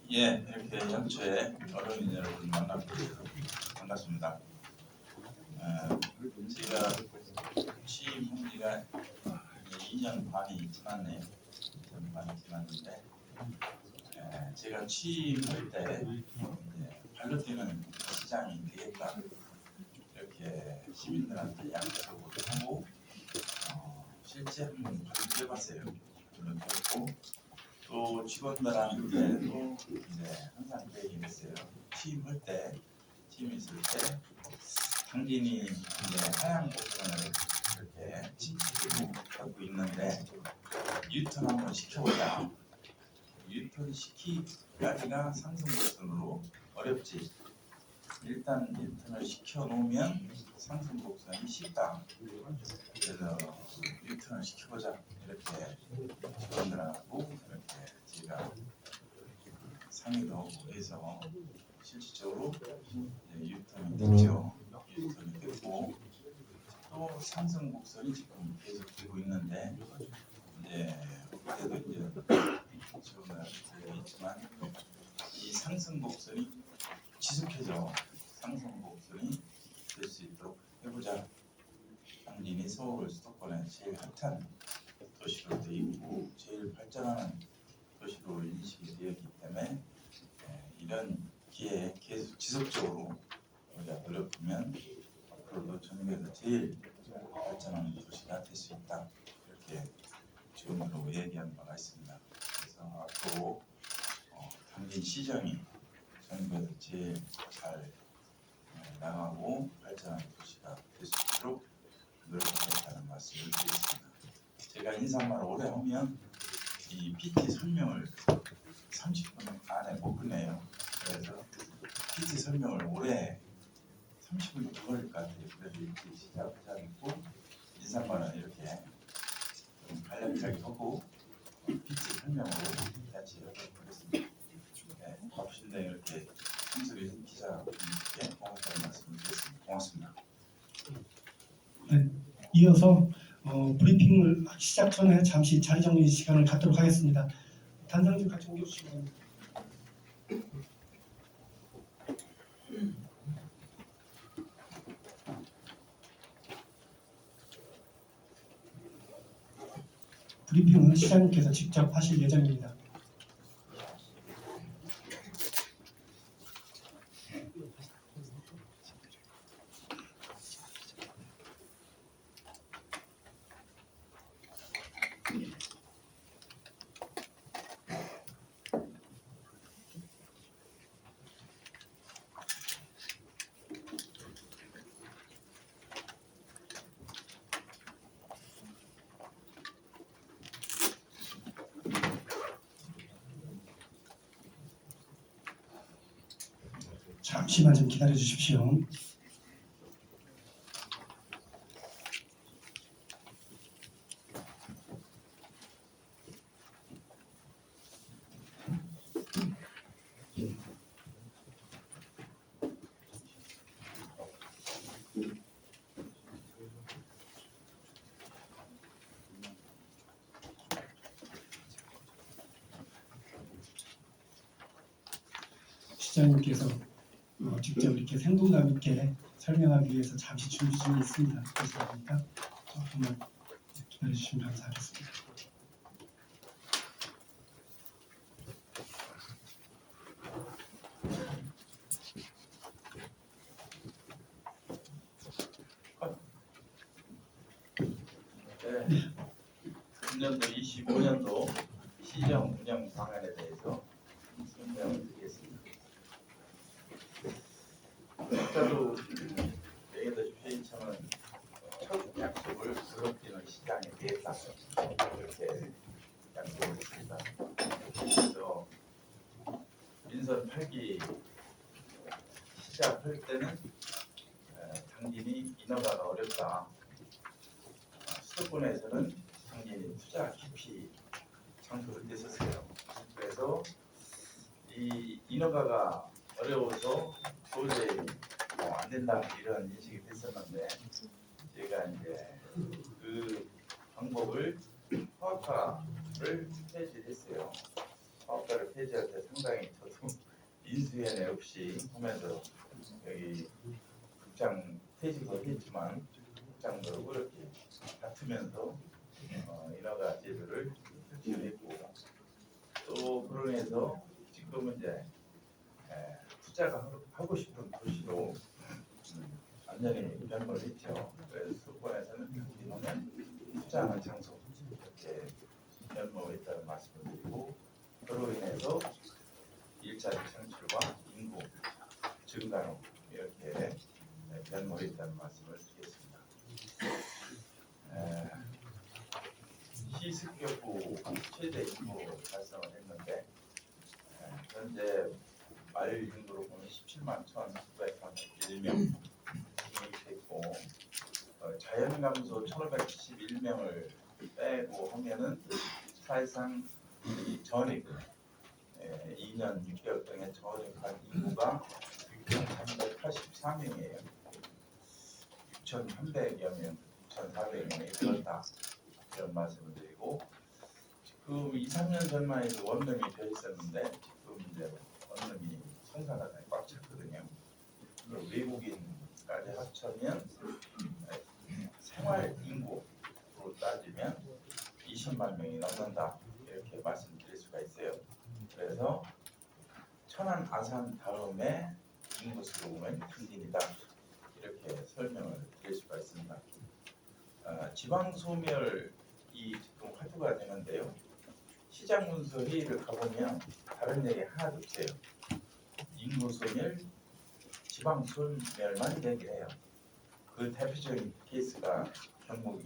예, 이렇게 연초에 어려운 여러분 만나고 반갑습니다. 제가 취임한 지가 2년 반이 지났네요. 2년 반이 지났는데, 제가 취임할 때 이제 발로 뛰는 시장이 되겠다 이렇게 시민들한테 약속을 하고 실제 한번 발로 뛰어봤어요. 발로 뛰었고 또 직원들한테도 이제 항상 그 얘기를 했어요. 취임할 때, 취임했을 때 당진이 이제 하향 곡선을 이렇게 지키고 갖고 있는데 유턴 한번 시켜보자. 유턴 시키기가 상승 곡선으로 어렵지. 일단 유턴을 시켜놓으면 상승 곡선이 쉽다. 그래서 유턴을 시켜보자. 이렇게 직원들하고 이렇게 제가 상의도 해서 실질적으로 유턴이 됐죠. 유턴이 됐고 또 상승 곡선이 지금 계속 되고 있는데 이제 그때도 이제 지원을 되어 있지만 이 상승 곡선이 지속해서 상승 곡선이 될 수 있도록 해보자. 당진이 서울 수도권의 제일 핫한 도시로 되어 있고 제일 발전하는 도시로 인식이 되어 있기 때문에 이런 기회에 계속 지속적으로 우리가 노력하면 앞으로도 전국에서 제일 발전하는 도시가 될 수 있다. 이렇게 지금으로 얘기한 바가 있습니다. 그래서 앞으로 당진 시정이 전국에서 제일 잘 나가고 발전하는 도시가 될 수 있도록 노력하겠다는 말씀을 드리겠습니다. 제가 인사말 오래 하면 이 PT 설명을 30분 안에 못 끝내요. 그래서 PT 설명을 오래 30분도 더 걸릴 것 같아요. 그래서 이렇게 시작하자고 인사말은 이렇게 좀 간략하게 하고 PT 설명으로 같이 하도록 하겠습니다. 바쁘신데 이렇게 참석해 주신 기자분께 고맙다는 말씀을 드리겠습니다. 고맙습니다. 네, 이어서 브리핑을 시작 전에 잠시 자리 정리 시간을 갖도록 하겠습니다. 단상님 같이 옮겨주시기 바랍니다. 브리핑은 시장님께서 직접 하실 예정입니다. 잠시만 좀 기다려 주십시오. 시장님께서 직접 이렇게 생동감 있게 설명하기 위해서 잠시 준비 중에 있습니다. 그렇습니까? 조금만 기다려 주시면 감사하겠습니다. 네. 금년도 25년도 시정 운영 방안에 대해서 설명을 드리겠습니다. 아까도 얘기했다시피 저는 첫 약속을 그렇게는 시장에 대했다 이렇게 약속을 했습니다. 그래서 민선 8기 시작할 때는 당진이 인허가가 어렵다. 수도권에서는 당진이 투자 깊이 장소를 냈었어요. 그래서 이 인허가가 어려워서 도저히 안 된다 이런 인식이 됐었는데 제가 이제 그 방법을 허가를 해제했어요. 사업자를 폐지할 때 상당히 저도 인수위원회 없이 하면서 여기 국장 퇴직을 했지만 국장도 어렵게 다투면서 여러 가지들을 결정했고 또 그로 인해서 지금은 이제 투자가 하고 싶은 도시로 완전히 변모를 했죠. 그래서 수도권에서는 여기 보면 투자하는 장소 이렇게 변모했다는 말씀을 드리고 그로 인해서 일자리 창출과 인구 증가로 이렇게 변모했다는 말씀을 드리겠습니다. 시습교구 최대 인구 달성을 했는데 현재 말 인구로 보면 17만 1,931명 됐고 자연 감소 1,571명을 빼고 하면은 사실상 이 전입 2년 6개월 동안 전입한 인구가 6,384명이에요. 6,300여 명, 6,400명이 늘었다 이런 말씀을 드리고 지금 2, 3년 전만 해도 원룸이 더 있었는데 지금 이제 원룸이 성산화장이 꽉 찼거든요. 그리고 외국인까지 합치면 생활 인구로 따지면 20만 명이 넘는다 이렇게 말씀드릴 수가 있어요. 그래서 천안 아산 다음에 인구수로 보면 당진이다 이렇게 설명을 드릴 수가 있습니다. 지방 소멸이 지금 화두가 되는데요. 시장 문서 회의를 가보면 다른 얘기 하나도 없어요. 인구 소멸, 지방 소멸만 얘기를 해요. 그 대표적인 케이스가 경북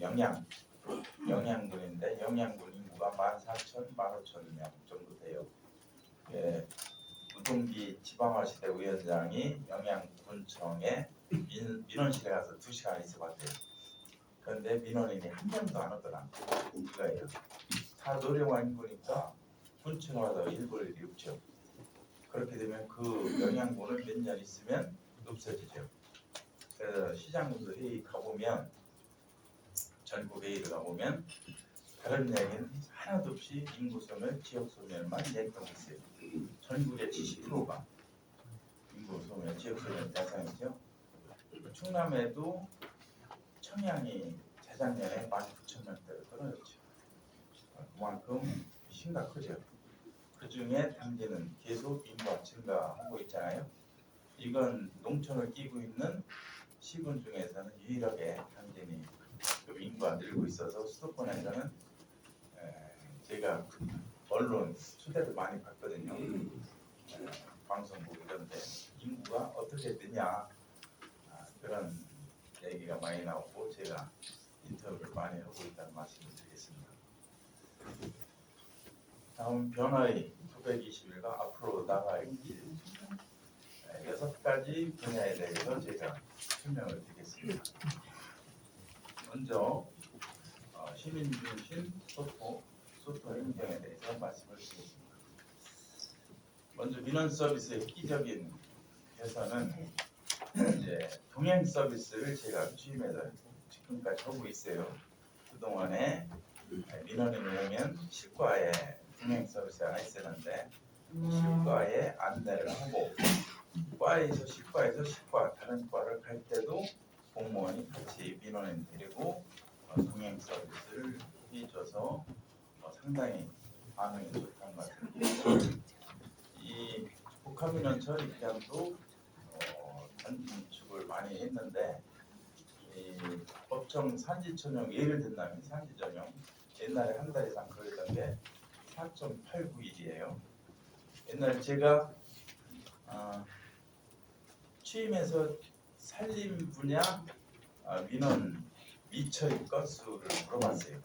영양군인데 영양군 인구가 14,000, 15,000명 정도 돼요. 우동기 지방화시대 위원장이 영양군청에 민원실에 가서 2시간 있어봤대요. 그런데 민원인이 한 명도 안 오더라. 이거예요. 다 노령한 거니까 군청 와서 일볼 일이 없죠. 그렇게 되면 그 영양군은 몇 년 있으면 없어지죠. 그래서 시장군도 회의 가보면 전국 회의를 가보면 다른 얘기는 하나도 없이 인구소멸, 지역소멸만 얘기하고 있어요. 전국의 70%가 인구소멸, 지역소멸 대상이죠. 충남에도 청양이 재작년에 19,000명대로 떨어졌죠. 그만큼 심각하죠. 그 중에 당진은 계속 인구가 증가하고 있잖아요. 이건 농촌을 끼고 있는 시군 중에서는 유일하게 당진이 인구가 늘고 있어서 수도권에서는 제가 언론 수대를 많이 봤거든요. 방송국 이런데 인구가 어떻게 되냐 그런 얘기가 많이 나오고 제가 인터뷰를 많이 하고 있다는 말씀을 드리겠습니다. 다음 변화의 920일과 앞으로 나갈 길 6가지 분야에 대해서 제가 설명을 드리겠습니다. 먼저 시민 중심 소통 행정에 대해서 말씀을 드리겠습니다. 먼저 민원 서비스의 획기적인 개선은 이제 동행 서비스를 제가 취임해서 지금까지 하고 있어요. 그동안에 민원인이 오면 실과에 동행 서비스가 있었는데 실과에 안내를 하고 과에서 실과 다른 과를 갈 때도 공무원이 같이 민원인 데리고 동행 서비스를 해줘서 상당히 반응이 좋다는 것 같아요. 이 복합민원 처리 기간도 단축을 많이 했는데 이 법정 산지전용 예를 든다면 산지전용 옛날에 한 달 이상 걸리던 게 4.89일이에요. 옛날에 제가 취임해서 산림 분야 민원 미처리 건수를 물어봤어요.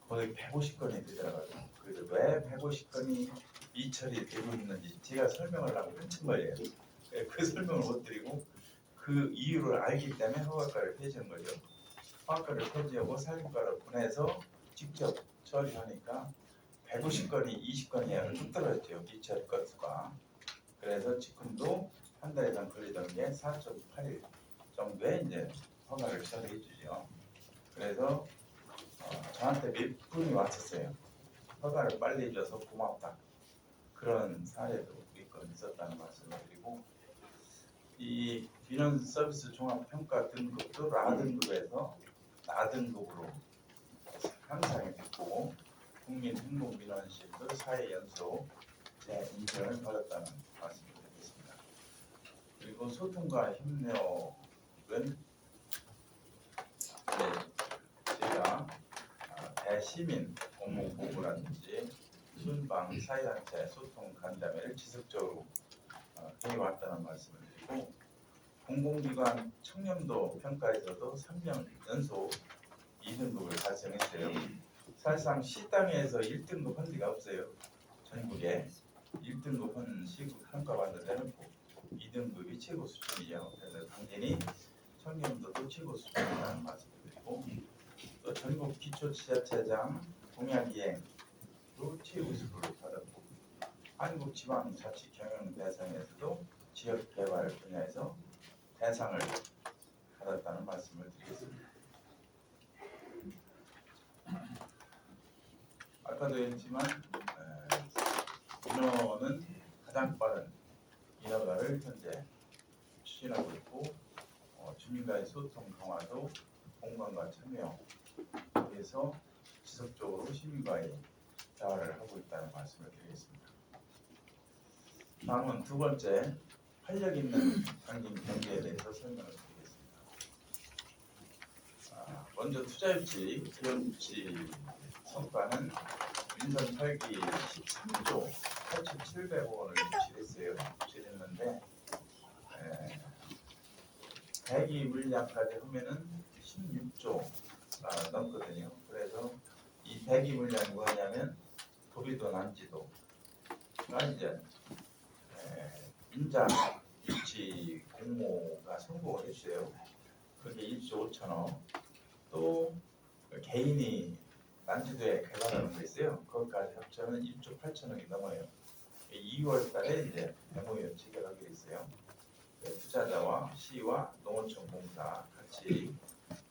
거의 150건이 되더라고요. 그래서 왜 150건이 미처리 되고 있는지 제가 설명을 하고 한참 걸려요. 그 설명을 못 드리고 그 이유를 알기 때문에 허가과를 폐지한 거죠. 허가과를 폐지하고 산림과를 보내서 직접 처리하니까 150건이 20건이 뚝 떨어졌죠. 미처리 건수가. 그래서 지금도 한 달 이상 걸리던 게 4.8일 정도에 이제 허가를 처리해 주죠. 그래서 저한테 몇 분이 왔었어요. 허가를 빨리 해줘서 고맙다. 그런 사례도 몇 건 있었다는 말씀을 드리고, 이 민원 서비스 종합 평가 등급도 라등급에서 나등급으로 향상했고, 국민 행복 민원실도 4회 연속 재인정을 받았다는 말씀을 드리겠습니다. 그리고 소통과 협력은 제가 대시민 업무보고라든지 순방 사회단체 소통 간담회를 지속적으로 해왔다는 말씀을 드리고, 공공기관 청렴도 평가에서도 3년 연속 2등급을 달성했어요. 사실상 시당에서 1등급 한 데가 없어요. 전국에 1등급 한 시국 평가받는 데는 2등급이 최고 수준이죠. 그래서 당연히 청렴도도 최고 수준이라는 말씀을 드리고, 또 전국 기초지자체장 공약이행도 최우수를 받았고, 한국지방자치경영대상에서도 지역개발 분야에서 대상을 받았다는 말씀을 드리겠습니다. 아까도 했지만 인허는 가장 빠른 인허가를 현재 추진하고 있고, 주민과의 소통 강화도 공감과 참여에서 지속적으로 시민과의 대화를 하고 있다는 말씀을 드리겠습니다. 다음은 두 번째, 활력 있는 당진 경제에 대해서 설명을 드리겠습니다. 먼저 투자유치, 기업유치 성과는 민선 8기 13조 8,700억 원을 유치했는데, 대기 물량까지 하면은 16조가 넘거든요. 그래서 이 대기 물량이 뭐냐면 도비도 난지도가 이제 민자 유치 공모가 성공을 했어요. 그게 1조 5천억. 또 개인이 난지도에 개발하는 거 있어요. 그것까지 합쳐는 1조 8천억이 넘어요. 2월 달에 이제 MOU 체결하기로 했어요. 투자자와 시와 농어촌 공사 같이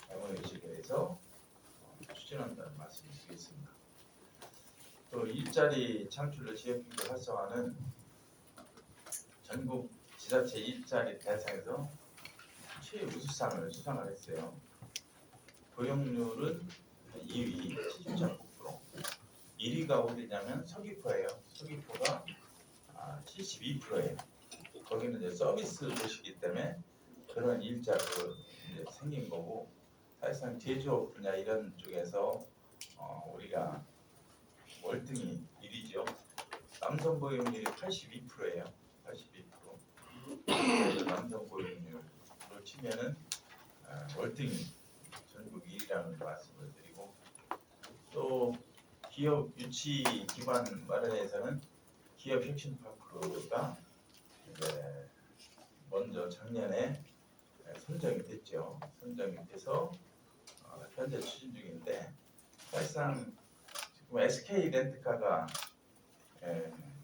MOU 체결해서 추진한다는 말씀을 드리겠습니다. 또 일자리 창출로 지역경제 활성화는 전국 지자체 일자리 대상에서 최우수상을 수상을 했어요. 고용률은 2위 70.9%, 1위가 어디냐면 서귀포예요. 서귀포가 72%예요. 거기는 이제 서비스 도시이기 때문에 그런 일자가 이제 생긴 거고, 사실상 제조업 분야 이런 쪽에서 우리가 월등히 1위죠. 남성 고용률이 82%예요. 82%. 남성 고용률로 치면은 월등히 전국 1위라는 말씀을 드리고, 또 기업 유치 기반 마련에서는 기업 혁신파크가 이제 먼저 작년에 선정이 됐죠. 선정이 돼서 현재 추진 중인데, 사실상 지금 SK 렌트카가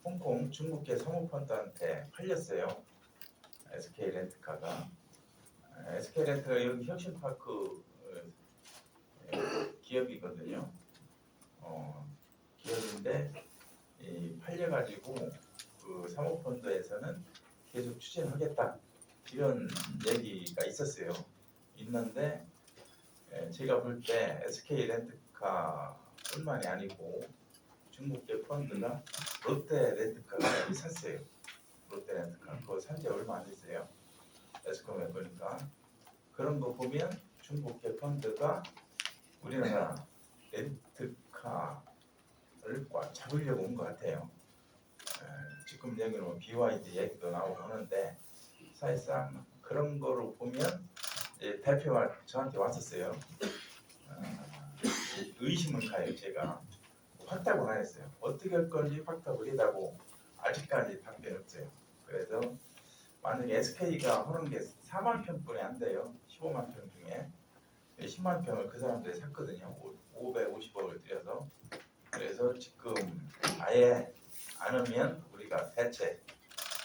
홍콩 중국계 사모펀드한테 팔렸어요. SK 렌트카가 여기 혁신파크 기업이거든요. 기업인데 팔려가지고 그 사모펀드에서는 계속 추진하겠다 이런 얘기가 있었어요. 있는데 제가 볼 때 SK 렌트카뿐만이 아니고 중국계 펀드가 롯데 렌트카가 샀어요. 롯데 렌트카 그거 산지 얼마 안 됐어요. 에스컴에 보니까 그런 거 보면 중국계 펀드가 우리나라 렌트카를 꽉 잡으려고 온 것 같아요. 지금 여기는 뭐 BYD 얘기도 나오고 하는데, 사실상 그런 거로 보면 대표가 저한테 왔었어요. 의심은 가요. 제가 확답을 안 했어요. 어떻게 할 건지 확답을 해다고 아직까지 답변이 없어요. 그래서 만약에 SK가 하는 게 4만 평뿐이 안 돼요. 15만 평 중에 10만 평을 그 사람들이 샀거든요. 550억을 들여서. 그래서 지금 아예 안 하면 우리가 대체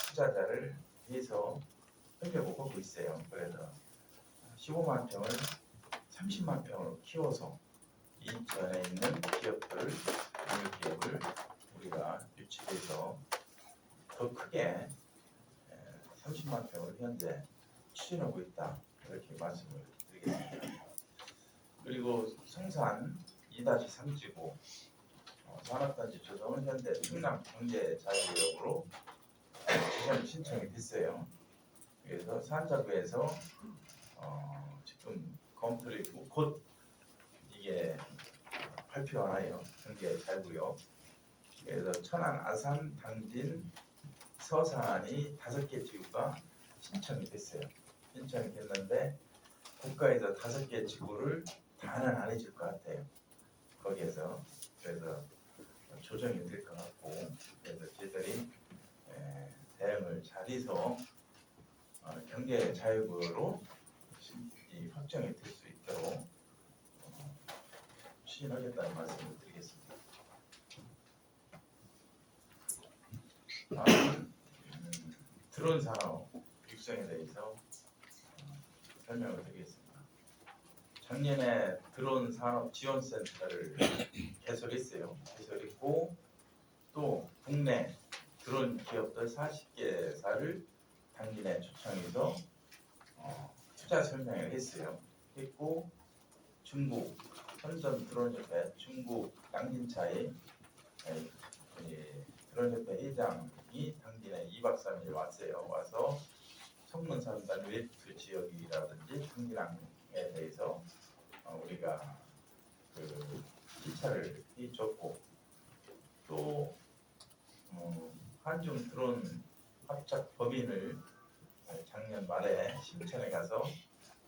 투자자를 해서 하려고 하고 있어요. 그래서 15만 평을 30만 평으로 키워서 인천에 있는 기업들을, 기업을 우리가 유치해서 더 크게 30만 평을 현재 추진하고 있다 이렇게 말씀을 드리겠습니다. 그리고 성산 2-3지구 산업단지 조성은 현재 충남 경제자유구역으로 지정 신청이 됐어요. 그래서 산자부에서 지금 검토를 했고 곧 이게 발표하나요? 경제자유구역. 그래서 천안, 아산, 당진, 서산이 5개 지구가 신청이 됐어요. 신청이 됐는데 국가에서 5개 지구를 다는 안 해줄 것 같아요. 거기에서 그래서 조정이 될 것 같고 그래서 저희들이 대응을 잘해서 경제 자유구로 확정이 될 수 있도록 추진하겠다는 말씀을 드리겠습니다. 드론 산업 육성에 대해서 설명을 드리겠습니다. 작년에 드론 산업 지원센터를 개설했어요. 개설했고 또 국내 드론 기업들 40개사를 당진에 초청해서 투자 설명을 했어요. 했고 중국 현전 드론협회 중국 당진차의 드론협회 회장이 당진에 2박 3일 왔어요. 와서 성문산단 웨스트 지역이라든지 당진항에 대해서 우리가 그 시찰을 해줬고 또 한중 드론 합작 법인을 작년 말에 심천에 가서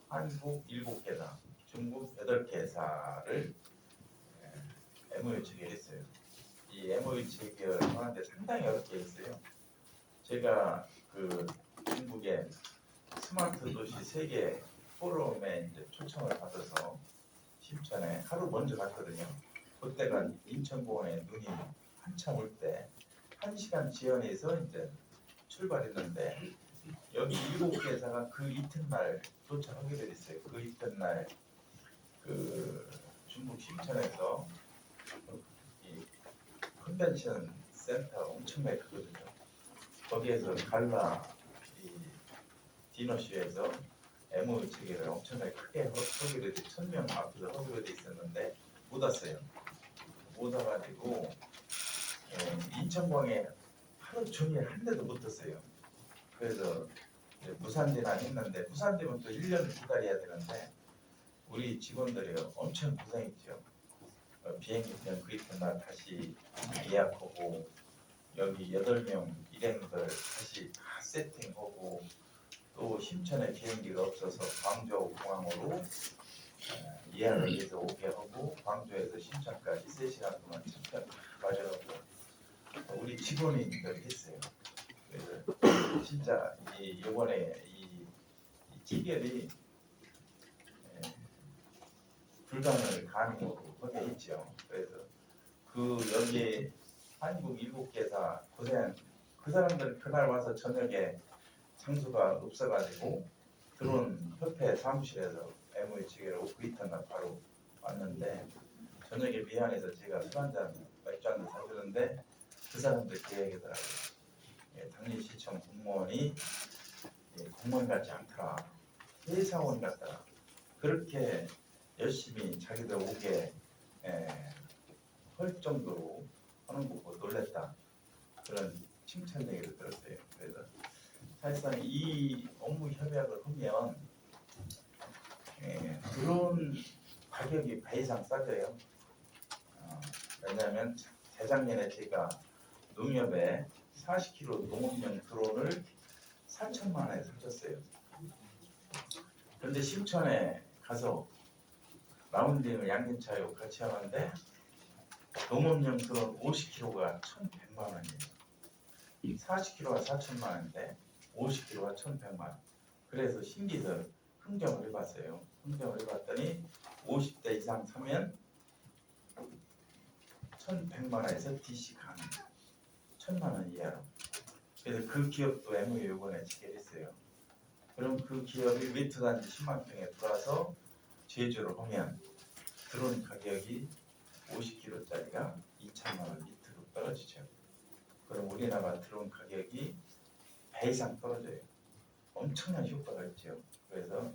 한국 7개사, 중국 8개사를 MOU 체결했어요. 이 MOU 체결하는데 상당히 어렵게 했어요. 제가 그 중국의 스마트 도시 세계 포럼에 이제 초청을 받아서 심천에 하루 먼저 갔거든요. 그때가 인천공원에 눈이 한참 올 때 1시간 지연해서 이제 출발했는데 여기 7개사가 그 이튿날 도착하게 됐어요. 그 이튿날 그 중국 심천에서 이 컨벤션 센터 엄청나게 크거든요. 거기에서 갈라 이 디너쇼에서 MOU 체결을 엄청나게 크게 허기로 1000명 앞에서 허기로 돼 있었는데 못 왔어요. 못 와가지고 인천공항에 하루 종일 한 대도 못 떴어요. 그래서 무산지나 했는데 무산되면 또 1년을 기다려야 되는데 우리 직원들이 엄청 고생했죠. 비행기편 그 이튿날 다시 예약하고 여기 8명 일행들 다시 다 세팅하고 또 심천에 비행기가 없어서 광저우 공항으로 예약을 해서 오게 하고 광주에서 심천까지 3시간 동안 심천 맞아가고 우리 직원이 했어요. 그래서 진짜 이번에 이 체결이 불가능을 가능으로 하게 했죠. 그래서 그 여기에 한국 7개사 고생 그 사람들 그날 와서 저녁에 장소가 없어가지고 드론 협회 사무실에서 MOU 체결하고 그 이튿날 바로 왔는데 저녁에 미안해서 제가 술 한잔 맥주 한잔 사주는데 그 사람들 그 얘기더라고요. 당진시청 공무원이 공무원 같지 않더라. 회사원 같더라. 그렇게 열심히 자기들 오게 할 정도로 하는 거 보고 놀랬다. 그런 칭찬 얘기를 들었어요. 그래서 사실상 이 업무 협약을 하면 드론 가격이 배 이상 싸져요. 왜냐하면 재작년에 제가 농협에 40kg 농업용 드론을 4천만 원에 사줬어요. 그런데 심천에 가서 라운딩을 양념차하고 같이 하는데 농업용 드론 50kg가 1,100만 원이에요. 40kg가 4천만 원인데 50kg가 1,100만 원. 그래서 신기서 흥정을 해봤어요. 흥정을 해봤더니 50대 이상 사면 1,100만 원에서 DC 가능. 1,000만 원 이하로. 그래서 그 기업도 MOU 요번에 체결했어요. 그럼 그 기업이 미터단지 10만 평에 들어와서 제조를 하면 드론 가격이 50kg짜리가 2천만 원 밑으로 떨어지죠. 그럼 우리나라 드론 가격이 배 이상 떨어져요. 엄청난 효과가 있죠. 그래서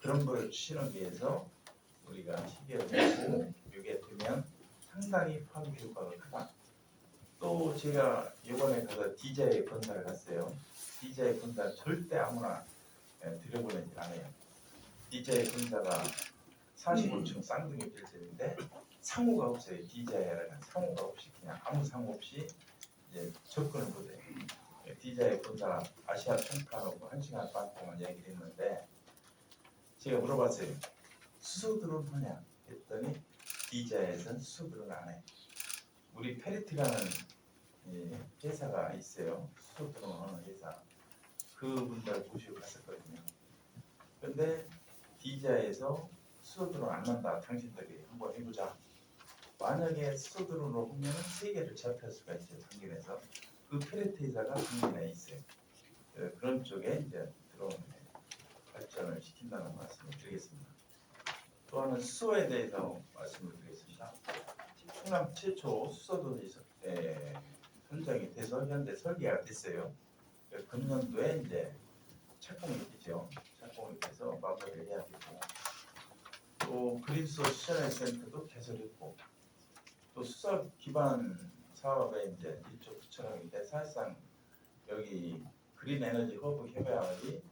그런 걸 추진하기 위해서 우리가 시기를 내고 이게 되면 상당히 파급 효과가 크다. 또 제가 이번에 가서 DJI 본사를 갔어요. DJI 본사 절대 아무나 들여보내지 않아요. DJI 본사가 45층 쌍둥이 빌딩인데 상호가 없어요. DJI라는 상호가 없이 그냥 아무 상호 없이 이제 접근을 못해요. DJI 본사 아시아 평가하고 1시간 반 동안 얘기를 했는데 제가 물어봤어요. 수소 드론 하냐? 했더니 DJI에서는 수소 드론 안 해. 우리 페리티라는 회사가 있어요. 수소 드론 하는 회사. 그분들 모시고 갔었거든요. 근데 DJI에서 수소 드론 안 난다. 당신들이 한번 해보자. 만약에 수소 드론으로 보면 세계를 제압할 수가 있어요. 당진에서. 그 페리티 회사가 당진에 있어요. 그런 쪽에 이제 드론 발전을 시킨다는 말씀을 드리겠습니다. 또 하나는 수소에 대해서 말씀을 드리겠습니다. 충남 최초 수소도시 선정이 돼서 현재 설계가 됐어요. 금년도에 이제 착공이 되죠. 착공이 돼서 마무리를 해야 되고 또 그린수소 수전의 센터도 개설했고 또 수소 기반 사업에 이제 이쪽 부처형인데 사실상 여기 그린 에너지 허브 협약이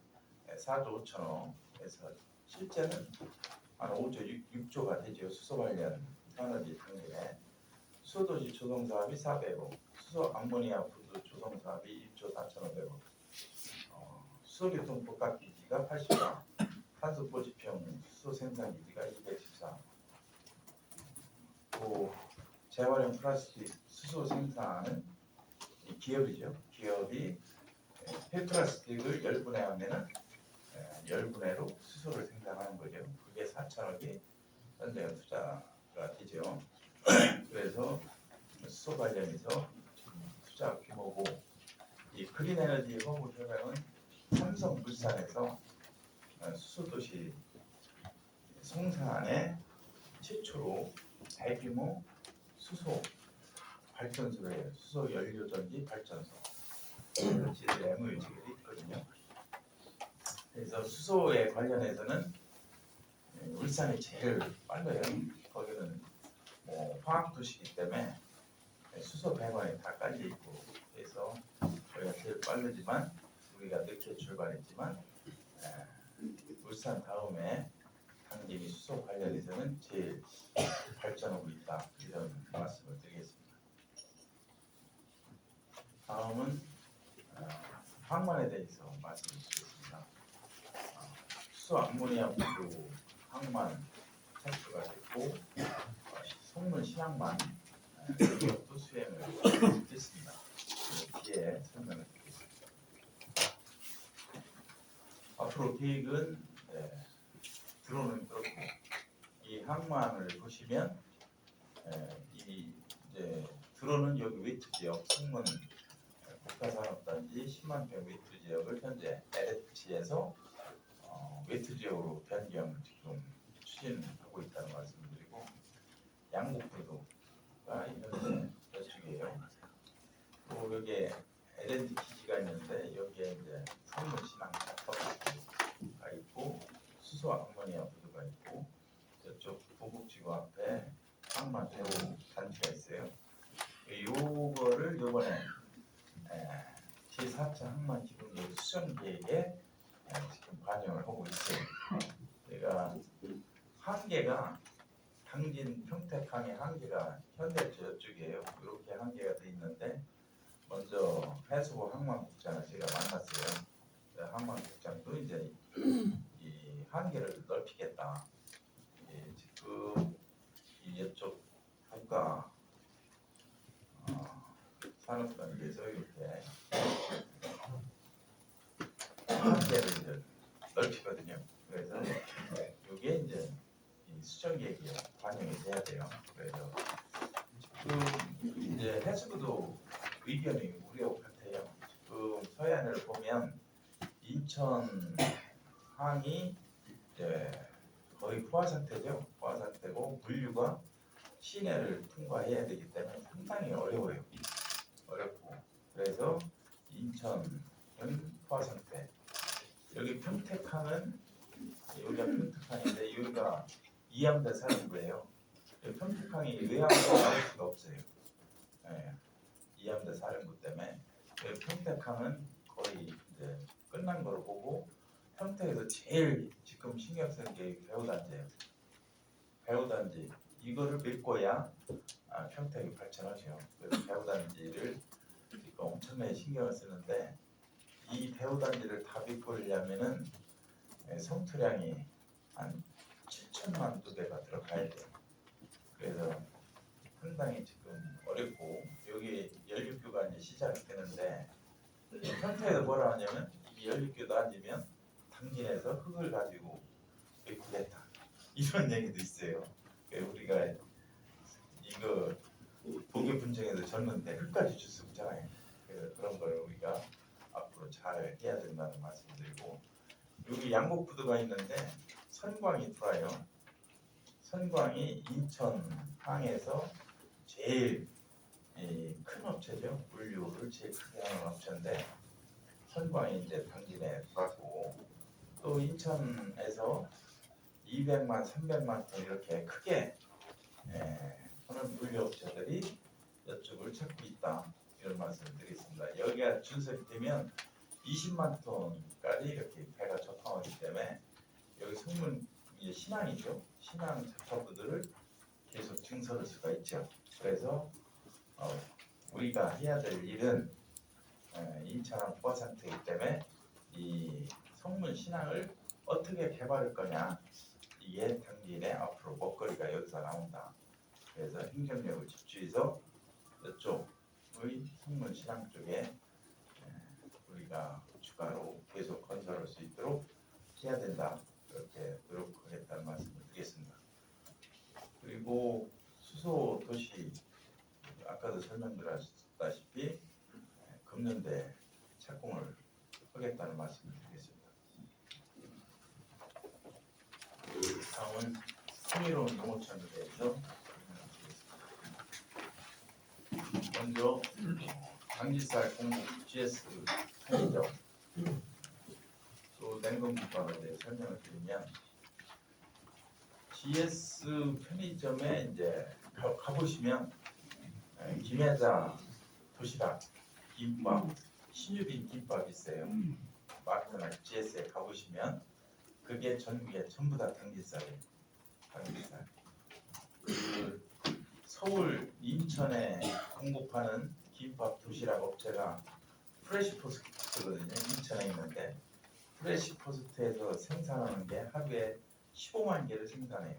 4조 5천억에서 실제는 한 5조 6조가 되죠. 수소 관련 산업이 당일에 수소도시 조성 사업이 400억, 수소 암모니아 부두 조성 사업이 1조 4,500억, 수소교통 복합기지가 80억, 탄소 포집형 수소 생산 기지가 214억, 또 재활용 플라스틱 수소 생산은 기업이죠. 기업이 폐플라스틱을 10분해 하면은 10분해로 수소를 생산하는 거죠. 그게 4천억이 현재 투자가 되죠. 그래서 수소 관련해서 투자 규모고 이 그린에너지 허브 협약은 삼성물산에서 수소도시 송산에 최초로 대규모 수소 발전소예요. 수소 연료 전지 발전소. 지들 MOU가 있거든요. 그래서 수소에 관련해서는 울산이 제일 빨라요. 거기는 뭐 화학 도시이기 때문에 수소 배관이 다 깔려 있고 그래서 저희가 제일 빠르지만 우리가 늦게 출발했지만 울산 다음에 당진이 수소 관련해서는 제일 발전하고 있다 이런 말씀을 드리겠습니다. 다음은 항만에 대해서 말씀드리겠습니다. 수소 암모니아 부두 항만 착수가 됐고 속물 신항만 또 수행을 했습니다. 뒤에 설명을 드리겠습니다. 앞으로 계획은 드론은 그렇고 이 항만을 보시면 이 이제 드론은 여기 웨이트 지역 성문 국가산업단지 10만 평 웨이트 지역을 현재 LFG에서 웨이트 지역으로 변경 지금 추진하고 있다는 말씀을 드리고 양국부도가 현재 저쪽이에요. 또 여기에 LNG 기지가 있는데 여기에 이제 성문 신항 작업가 있고 수소 암모니아 부두가 있고 저쪽 보국지구 앞에 항만 배후 단지가 있어요. 요거를 요번에 제4차 항만 기본도시 수정 계획에 지금 반영을 하고 있어요. 제가 한계가 당진 평택항의 한계가 현대 저쪽이에요. 이렇게 한계가 돼 있는데 먼저 해수부 항만국장을 제가 만났어요. 항만국장도 이제 이 한계를 넓히겠다. 지금 이쪽 국가 산업단지에서 이렇게 한계를 이제 넓히거든요. 그래서 이게 이제 이 수정 계획에 반영이 돼야 돼요. 그래서 지금 이제 해수부도 의견이 우려 같아요. 지금 서해안을 보면 인천 항이 이제 거의 포화 상태죠. 포화 상태고 물류가 시내를 통과해야 되기 때문에 상당히 어려워요. 어렵고 그래서 인천은 포화 상태. 여기 평택항은 여기가 평택항인데 여기가 이암대 사령부예요. 평택항이 외항으로 나올 수가 없어요. 예, 이암대 사령부 때문에 평택항은 거의 이제 끝난 거로 보고 평택에서 제일 지금 신경 쓰는 게 배후단지예요. 배후단지 이거를 믿고야 평택이 발전하죠. 그래서 배후단지를 지금 엄청나게 신경을 쓰는데 이 배후단지를 다 믿고려면은 성토량이 한 7천만 두배가 들어가야 돼요. 그래서 상당히 지금 어렵고 여기 연립교가 이제 시작이 되는데 평택에서 뭐라 하냐면 이 연립교도 아니면 당진에서 흙을 가지고 구했다 이런 얘기도 있어요. 우리가 이거 보기 분쟁에도 졌는데 흙까지 줄 수 없잖아요. 그런 걸 우리가 앞으로 잘 해야 된다는 말씀드리고 여기 양곡부두가 있는데 선광이 들어와요. 선광이 인천항에서 제일 큰 업체죠. 물류를 제일 크게 하는 업체인데 선광이 이제 당진에 들어왔고 또 인천에서 200만, 300만 톤 이렇게 크게 하는 물류 업체들이 이쪽을 찾고 있다. 이런 말씀을 드리겠습니다. 여기가 준설이 되면 20만 톤까지 이렇게 배가 접항하기 때문에 여기 성문 신항이죠. 신항 접합부들을 계속 증설할 수가 있죠. 그래서 우리가 해야 될 일은 인천항 포화 상태이기 때문에 이 성문 신항을 어떻게 개발할 거냐 이게 당진의 앞으로 먹거리가 여기서 나온다. 그래서 행정력을 집중해서 이쪽의 성문 신항 쪽에 우리가 추가로 계속 건설할 수 있도록 해야 된다. 그렇게 노력하겠다는 말씀을 드리겠습니다. 그리고 수소 도시 아까도 설명드렸다시피 금년대 착공을 하겠다는 말씀을 드리겠습니다. 다음은 흥미로운 농어촌에 대해서 먼저 당지쌀 공급 GS 편의점 또 냉동김밥에 대해 설명을 드리면 GS 편의점에 이제 가보시면 김혜자 도시락, 김밥, 신유빈 김밥 있어요. 마트나 GS에 가보시면 그게 전국에 전부 다 당진쌀이에요. 당진쌀. 그 서울, 인천에 공급하는 김밥 도시락 업체가 프레시포스트거든요. 인천에 있는데 프레시포스트에서 생산하는 게 하루에 15만 개를 생산해요.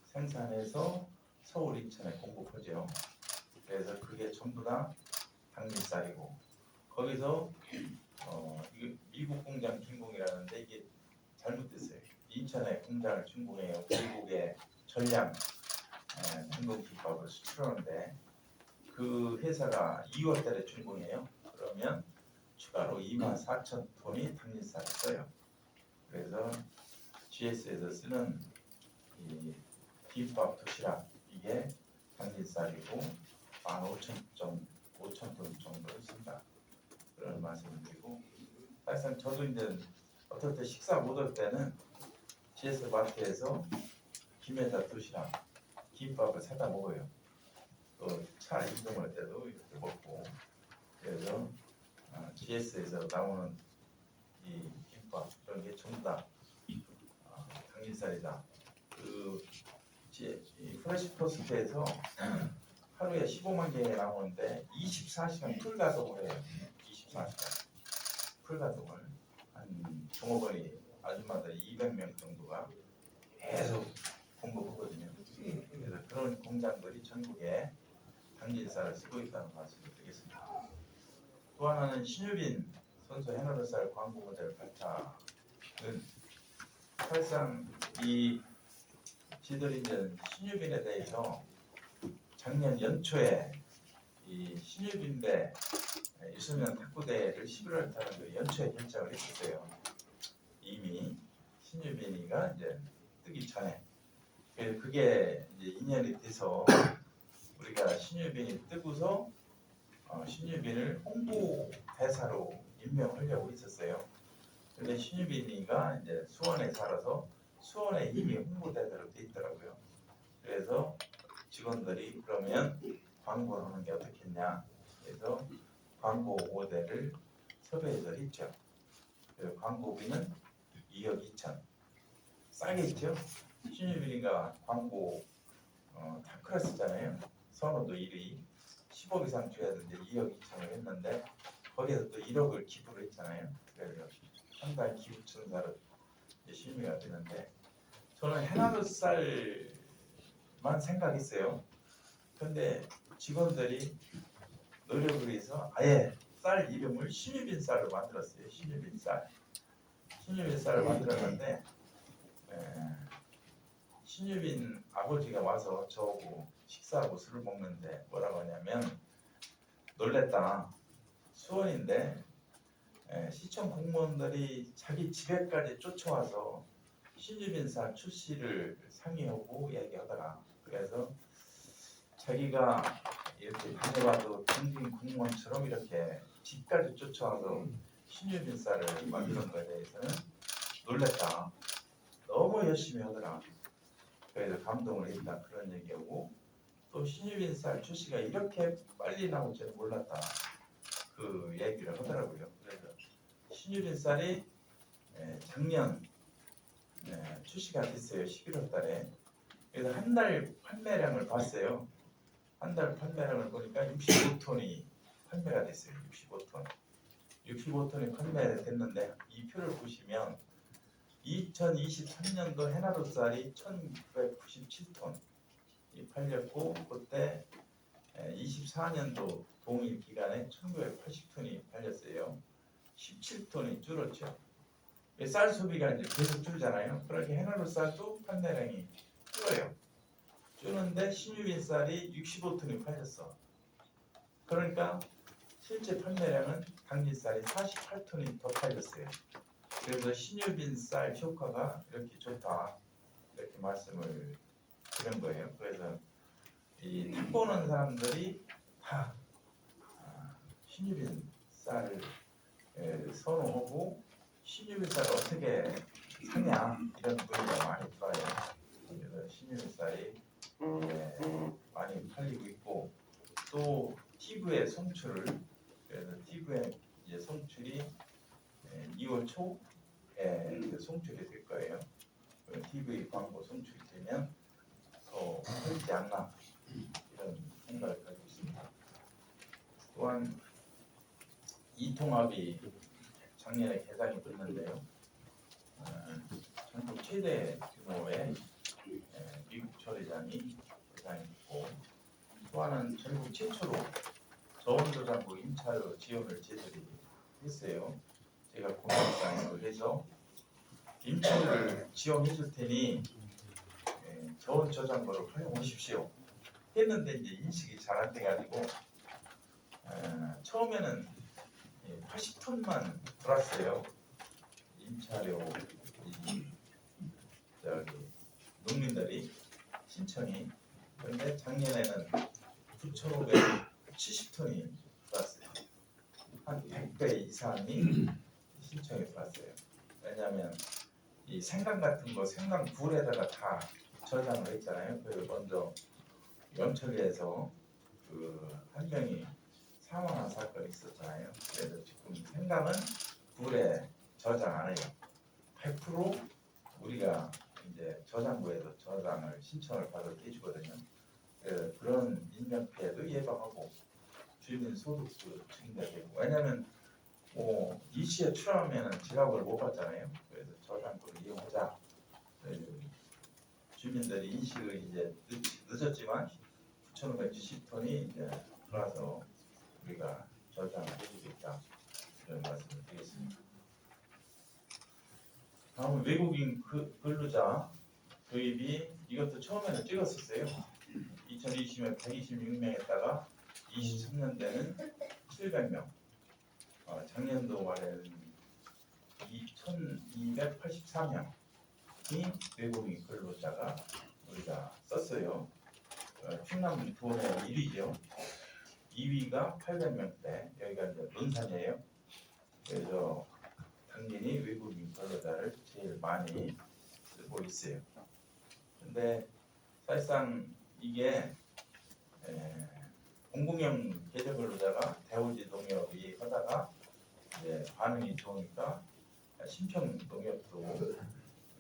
생산해서 서울, 인천에 공급하죠. 그래서 그게 전부 다 당진쌀이고 거기서 이게 미국 공장 준공이라는데 이게 잘못됐어요. 인천에 공장을 준공해요. 미국에 전량 냉동김밥을 수출하는데 그 회사가 2월달에 준공해요. 그러면 추가로 24,000톤이 당진쌀을 써요. 그래서 GS에서 쓰는 이 김밥 도시락 이게 당진쌀이고 15,000톤 정도를 쓴다. 그런 말씀을 드리고 사실상 저도 이제 어떨 때 식사 못 할 때는 GS 마트에서 김에다 도시락 김밥을 사다 먹어요. 또 차 이동할 때도 이렇게 먹고 그래서 GS에서 나오는 이 김밥 그런 게 전부 다 당진쌀이다. 이 프레시포스트에서 하루에 15만 개 나오는데 24시간 풀 가동을 해요. 24시간 풀 가동을 한 종업원이 아줌마들 200명 정도가 계속 공급하거든요. 그래서 그런 공장들이 전국에 당진쌀을 쓰고 있다는 말씀을 드리겠습니다. 또 하나는 신유빈 선수 해너르쌀 광고 모델 발차는 사실상 이 지들이 이제 신유빈에 대해서 작년 연초에 이 신유빈대 유소년 탁구대회를 11월 달에 연초에 결정을 했었어요. 이미 신유빈이가 이제 뜨기 전에 그게 이제 인연이 돼서 우리가 신유빈이 뜨고서 신유빈을 홍보 대사로 임명하려고 했었어요. 근데 신유빈이가 이제 수원에 살아서 수원에 이미 홍보 대사로 돼 있더라고요. 그래서 직원들이 그러면 광고를 하는 게 어떻겠냐. 그래서 광고 모델을 섭외해서 했죠. 그래서 광고비는 2억 2천. 싸게 했죠. 신유빈이가 광고 다 클래스잖아요. 선호도 1위. 10억 이상 줘야 되는데 2억 2천을 했는데 거기에서 또 1억을 기부를 했잖아요. 그래서 한 달 기부천사로 신유가 되는데 저는 해나도 쌀만 생각했어요. 근데 직원들이 노력을 해서 아예 쌀 이름을 신유빈 쌀로 만들었어요. 신유빈 쌀. 신유빈 쌀을 만들었는데 신유빈 아버지가 와서 저하고 식사하고 술을 먹는데 뭐라고 하냐면 놀랬다. 수원인데 시청 공무원들이 자기 집에까지 쫓아와서 신유빈 쌀 출시를 상의하고 얘기하더라. 그래서 자기가 이렇게 다녀봐도 경진 공무원처럼 이렇게 집까지 쫓아와서 신유빈 쌀을 만드는 것에 대해서는 놀랬다. 너무 열심히 하더라. 그래서 감동을 했다. 그런 얘기하고 또 신유빈 쌀 출시가 이렇게 빨리 나올 줄은 몰랐다. 그 얘기를 하더라고요. 그래서 신유빈 쌀이 작년 출시가 됐어요. 11월 달에. 그래서 한 달 판매량을 봤어요. 한 달 판매량을 보니까 65톤이 판매가 됐어요. 65톤. 65톤이 판매됐는데 이 표를 보시면 2023년도 해나도 쌀이 1997톤 이 팔렸고 그때 24년도 동일 기간에 1980톤이 팔렸어요. 17톤이 줄었죠. 쌀 소비가 이제 계속 줄잖아요. 그렇게 해나도 쌀도 판매량이 줄어요. 줄는데 신유빈 쌀이 65톤이 팔렸어. 그러니까 실제 판매량은 당진 쌀이 48톤이 더 팔렸어요. 그래서 신유빈 쌀 효과가 이렇게 좋다 이렇게 말씀을 드린 거예요. 그래서 이 탁보는 사람들이 다 신유빈 쌀을 선호하고 신유빈 쌀을 어떻게 사냐 이런 문의가 많이 들어요. 그래서 신유빈 쌀이 많이 팔리고 있고 또 TV의 송출을 그래서 TV의 이제 송출이 2월 초에 송출이 될 거예요. TV 광고 송출이 되면 더 팔리지 않나 이런 생각을 가지고 있습니다. 또한 이통합이 작년에 개장이 됐는데요. 전국 최대 규모의 미국 처리장이 개장이 됐고 또 하나는 전국 최초로 저온저장고 임차료 지원을 제들이 했어요. 제가 공약상으로 해서 임차료를 지원해 줄 테니 저온저장고를 활용하십시오. 했는데 이제 인식이 잘 안 돼가지고 처음에는 80톤만 들었어요. 임차료 농민들이 신청이. 그런데 작년에는 9,570톤이 들어왔어요. 한 100배 이상이 신청이 들어왔어요. 왜냐하면 이 생강 같은 거 생강 불에다가 다 저장을 했잖아요. 그리고 먼저 영천리에서 그 한 명이 사망한 사건이 있었잖아요. 그래서 지금 생강은 불에 저장 안 해요. 100% 우리가 이제 저장고에서 저장을 신청을 받아서 해주거든요. 그래서 그런 인명피해도 예방하고 주민 소득도 증가되고 왜냐하면 이 시에 출하하면 지각을 못 받잖아요. 그래서 저장고를 이용하자. 주민들이 인식을 이제 늦었지만 9,570톤이 이제 들어와서 우리가 저장을 해주고 있다. 이런 말씀을 드리겠습니다. 다음은 외국인 근로자 도입이 이것도 처음에는 찍었었어요. 2020년 126명에다가 23년대는 700명. 작년도 말에는 2,284명이 외국인 근로자가 우리가 썼어요. 충남 도내 1위죠. 2위가 800명대, 여기가 이제 논산이에요. 그래서 당연히 외국인 근로자를 제일 많이 쓰고 있어요. 근데 사실상 이게 공공형 계절 근로자가 대우지 농협이 하다가 이제 반응이 좋으니까 신평 농협도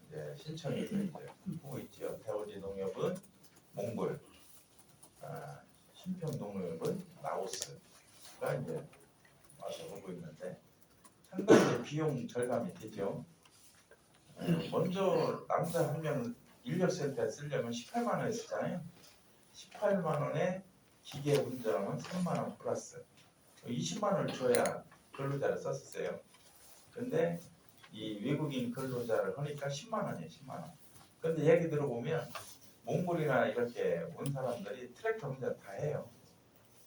이제 신청해서 이제 하고 있죠. 대우지 농협은 몽골, 신평 농협은 라오스가 이제 와서 하고 있는데 상당히 비용 절감이 되죠. 먼저 남자 한 명 인력센터에 쓰려면 18만 원에 쓰잖아요. 18만 원에 기계 운전하면 3만 원 플러스 20만 원을 줘야 근로자를 썼었어요. 근데 이 외국인 근로자를 하니까 10만 원이에요. 10만 원. 근데 얘기 들어보면 몽골이나 이렇게 온 사람들이 트랙터 운전 다 해요.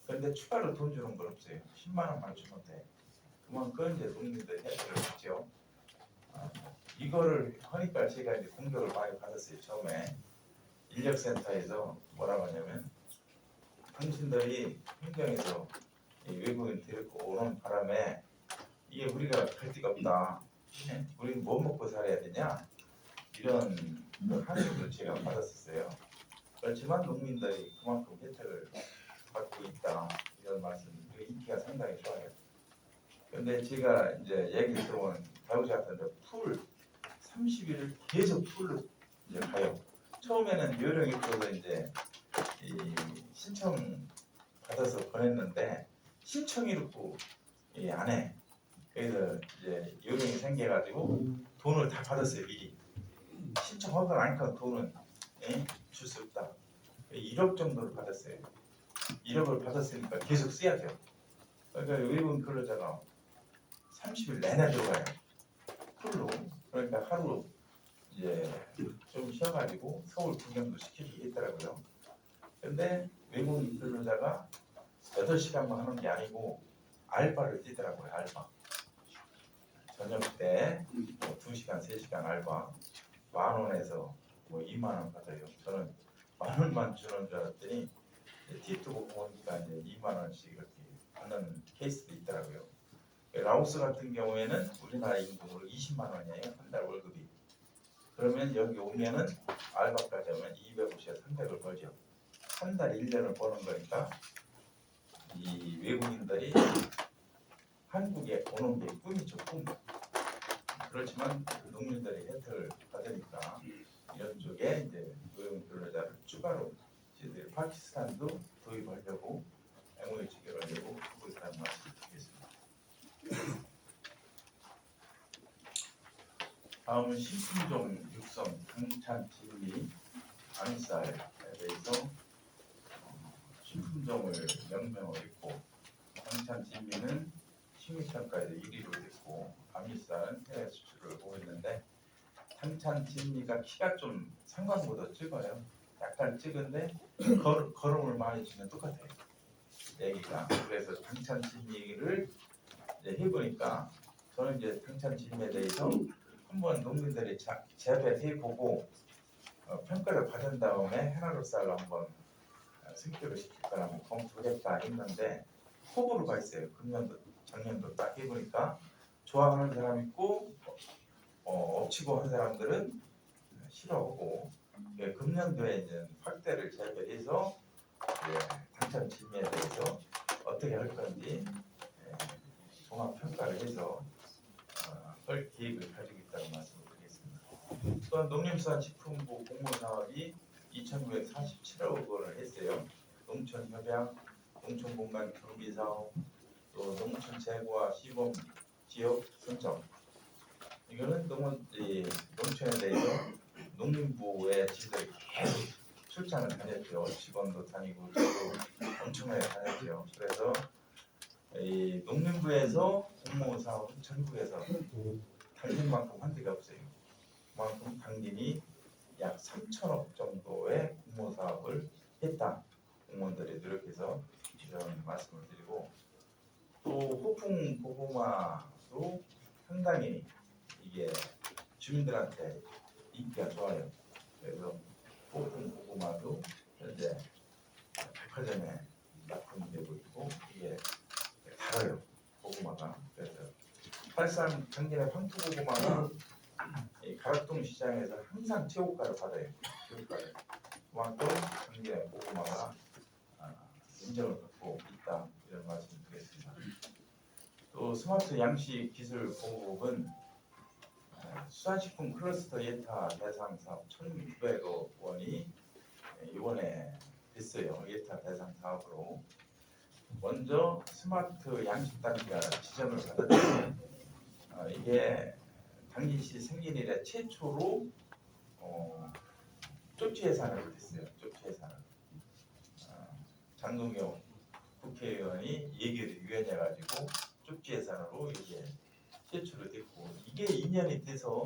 근데 추가로 돈 주는 건 없어요. 10만 원만 주면 돼. 그만큼 이제 농민들 혜택을 받죠. 이거를 하니까 제가 이제 공격을 많이 받았어요. 처음에 인력센터에서 뭐라고 하냐면 당신들이 행정에서 외국인 데리고 오는 바람에 이게 우리가 갈 데가 없다. 우리는 뭐 먹고 살아야 되냐? 이런 항의를 제가 받았었어요. 그렇지만 농민들이 그만큼 혜택을 받고 있다. 이런 말씀, 인기가 상당히 좋아요. 근데 제가 이제 얘기 들어보면 배우자 같은데 풀 30일을 계속 풀로 이제 가요. 처음에는 요령이 있어서 이제 이 신청 받아서 보냈는데 신청이 있고 안 해. 그래서 이제 요령이 생겨가지고 돈을 다 받았어요 미리. 신청하고 나니까 돈은 줄 수 없다. 1억 정도를 받았어요. 1억을 받았으니까 계속 써야죠. 그러니까 외국인 근로자가 30일 내내 들어가요. 풀로. 그러니까 하루 이제 좀 쉬어가지고 서울 구경도 시키고 있더라고요. 근데 외국인 근로자가 8시간만 하는 게 아니고 알바를 뛰더라고요. 알바. 저녁 때 뭐 2시간, 3시간 알바 10,000원에서 뭐 2만 원 받아요. 저는 10,000원만 주는 줄 알았더니 팁도 못 보니까 이제 2만 원씩 이렇게 받는 케이스도 있더라고요. 라오스 같은 경우에는 우리나라 임금으로 20만 원이에요. 한 달 월급이. 그러면 여기 오면은 알바까지 하면 250에서 300을 벌죠. 한 달 1년을 버는 거니까 이 외국인들이 한국에 오는 게 꿈이죠. 꿈. 그렇지만 농민들이 혜택을 받으니까 이런 쪽에 이제 외국인 근로자를 추가로 저희들이 파키스탄도 도입하려고 MOU 체결하려고 하고 있다는 말씀을 드리겠습니다. 다음은 신품종 육성 당찬 진미 암쌀에 대해서 신품종을 명명을 했고 당찬 진미는 식민평가에서 1위로 됐고 암쌀은 해외 수출을 하고 있는데 당찬 진미가 키가 좀 상관보다 적어요. 약간 적은데 거름을 많이 주면 똑같아요. 얘기가. 그래서 당찬 진미를 이제 해보니까 저는 이제 당찬 진미에 대해서 한번 농민들이 재배를 해보고 평가를 받은 다음에 해나루쌀로 한번 승격을 시킬 거라고 검토했다 했는데 호불호가 있어요. 금년도 작년도 딱 해보니까 좋아하는 사람 있고 엎치고 한 사람들은 싫어하고 금년도에 이제 확대를 재배해서 당찬 진미에 대해서 어떻게 할 건지 종합 평가를 해서 할 계획을 가지고 있다고 말씀드리겠습니다. 또한 농림수산식품부 공모사업이 2,947억 원을 했어요. 농촌협약, 농촌공간 경비사업, 또 농촌 재고와 시범 지역 선정. 이거는 농촌에 대해서 농림부의 직원들이 계속 출장을 다녔죠. 직원도 다니고 저도 엄청나게 다녔죠. 그래서 이 농림부에서 공모 사업은 전국에서 당진만큼 한 데가 없어요. 그만큼 당진이 약 3천억 정도의 공모 사업을 했다. 공무원들이 노력해서 이런 말씀을 드리고 또 호풍 고구마도 상당히 이게 주민들한테 인기가 좋아요. 그래서 호풍 고구마도 현재 백화점에 납품되고 있고 이게 달아요 고구마가. 그래서 사실상 당진의 황토고구마가 이 가락동 시장에서 항상 최고가를 받아요. 최고가를. 그만큼 당진의 고구마가 인정을 받고 있다 이런 말씀을 드리겠습니다. 또 스마트 양식 기술 보급은 수산식품 클러스터 예타 대상 사업 1,900억 원이 이번에 됐어요. 예타 대상 사업으로. 먼저 스마트 양식 단지가 지정을 받았는데 이게 당진시 생긴 이래 최초로 쪽지 예산을 됐어요. 쪽지 예산을. 장동영 국회의원이 얘기를 유연해가지고 쪽지 예산으로 이게 최초로 됐고 이게 2년이 돼서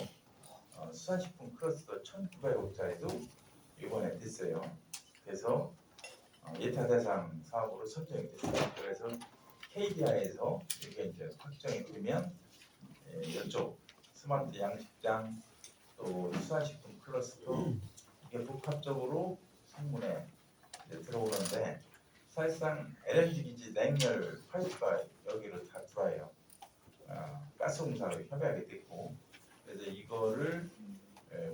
수산식품 클러스터 1,900억짜리도 이번에 됐어요. 그래서 예타 대상 사업으로 선정이 됐어요. 그래서 KDI에서 이게 이제 확정이 되면 이쪽 스마트 양식장 또 수산식품 클러스터 이게 복합적으로 성문에 들어오는데 사실상 LNG 기지 냉열 파이프가 여기를 다 들어와요. 가스공사로 협약이 됐고 그래서 이거를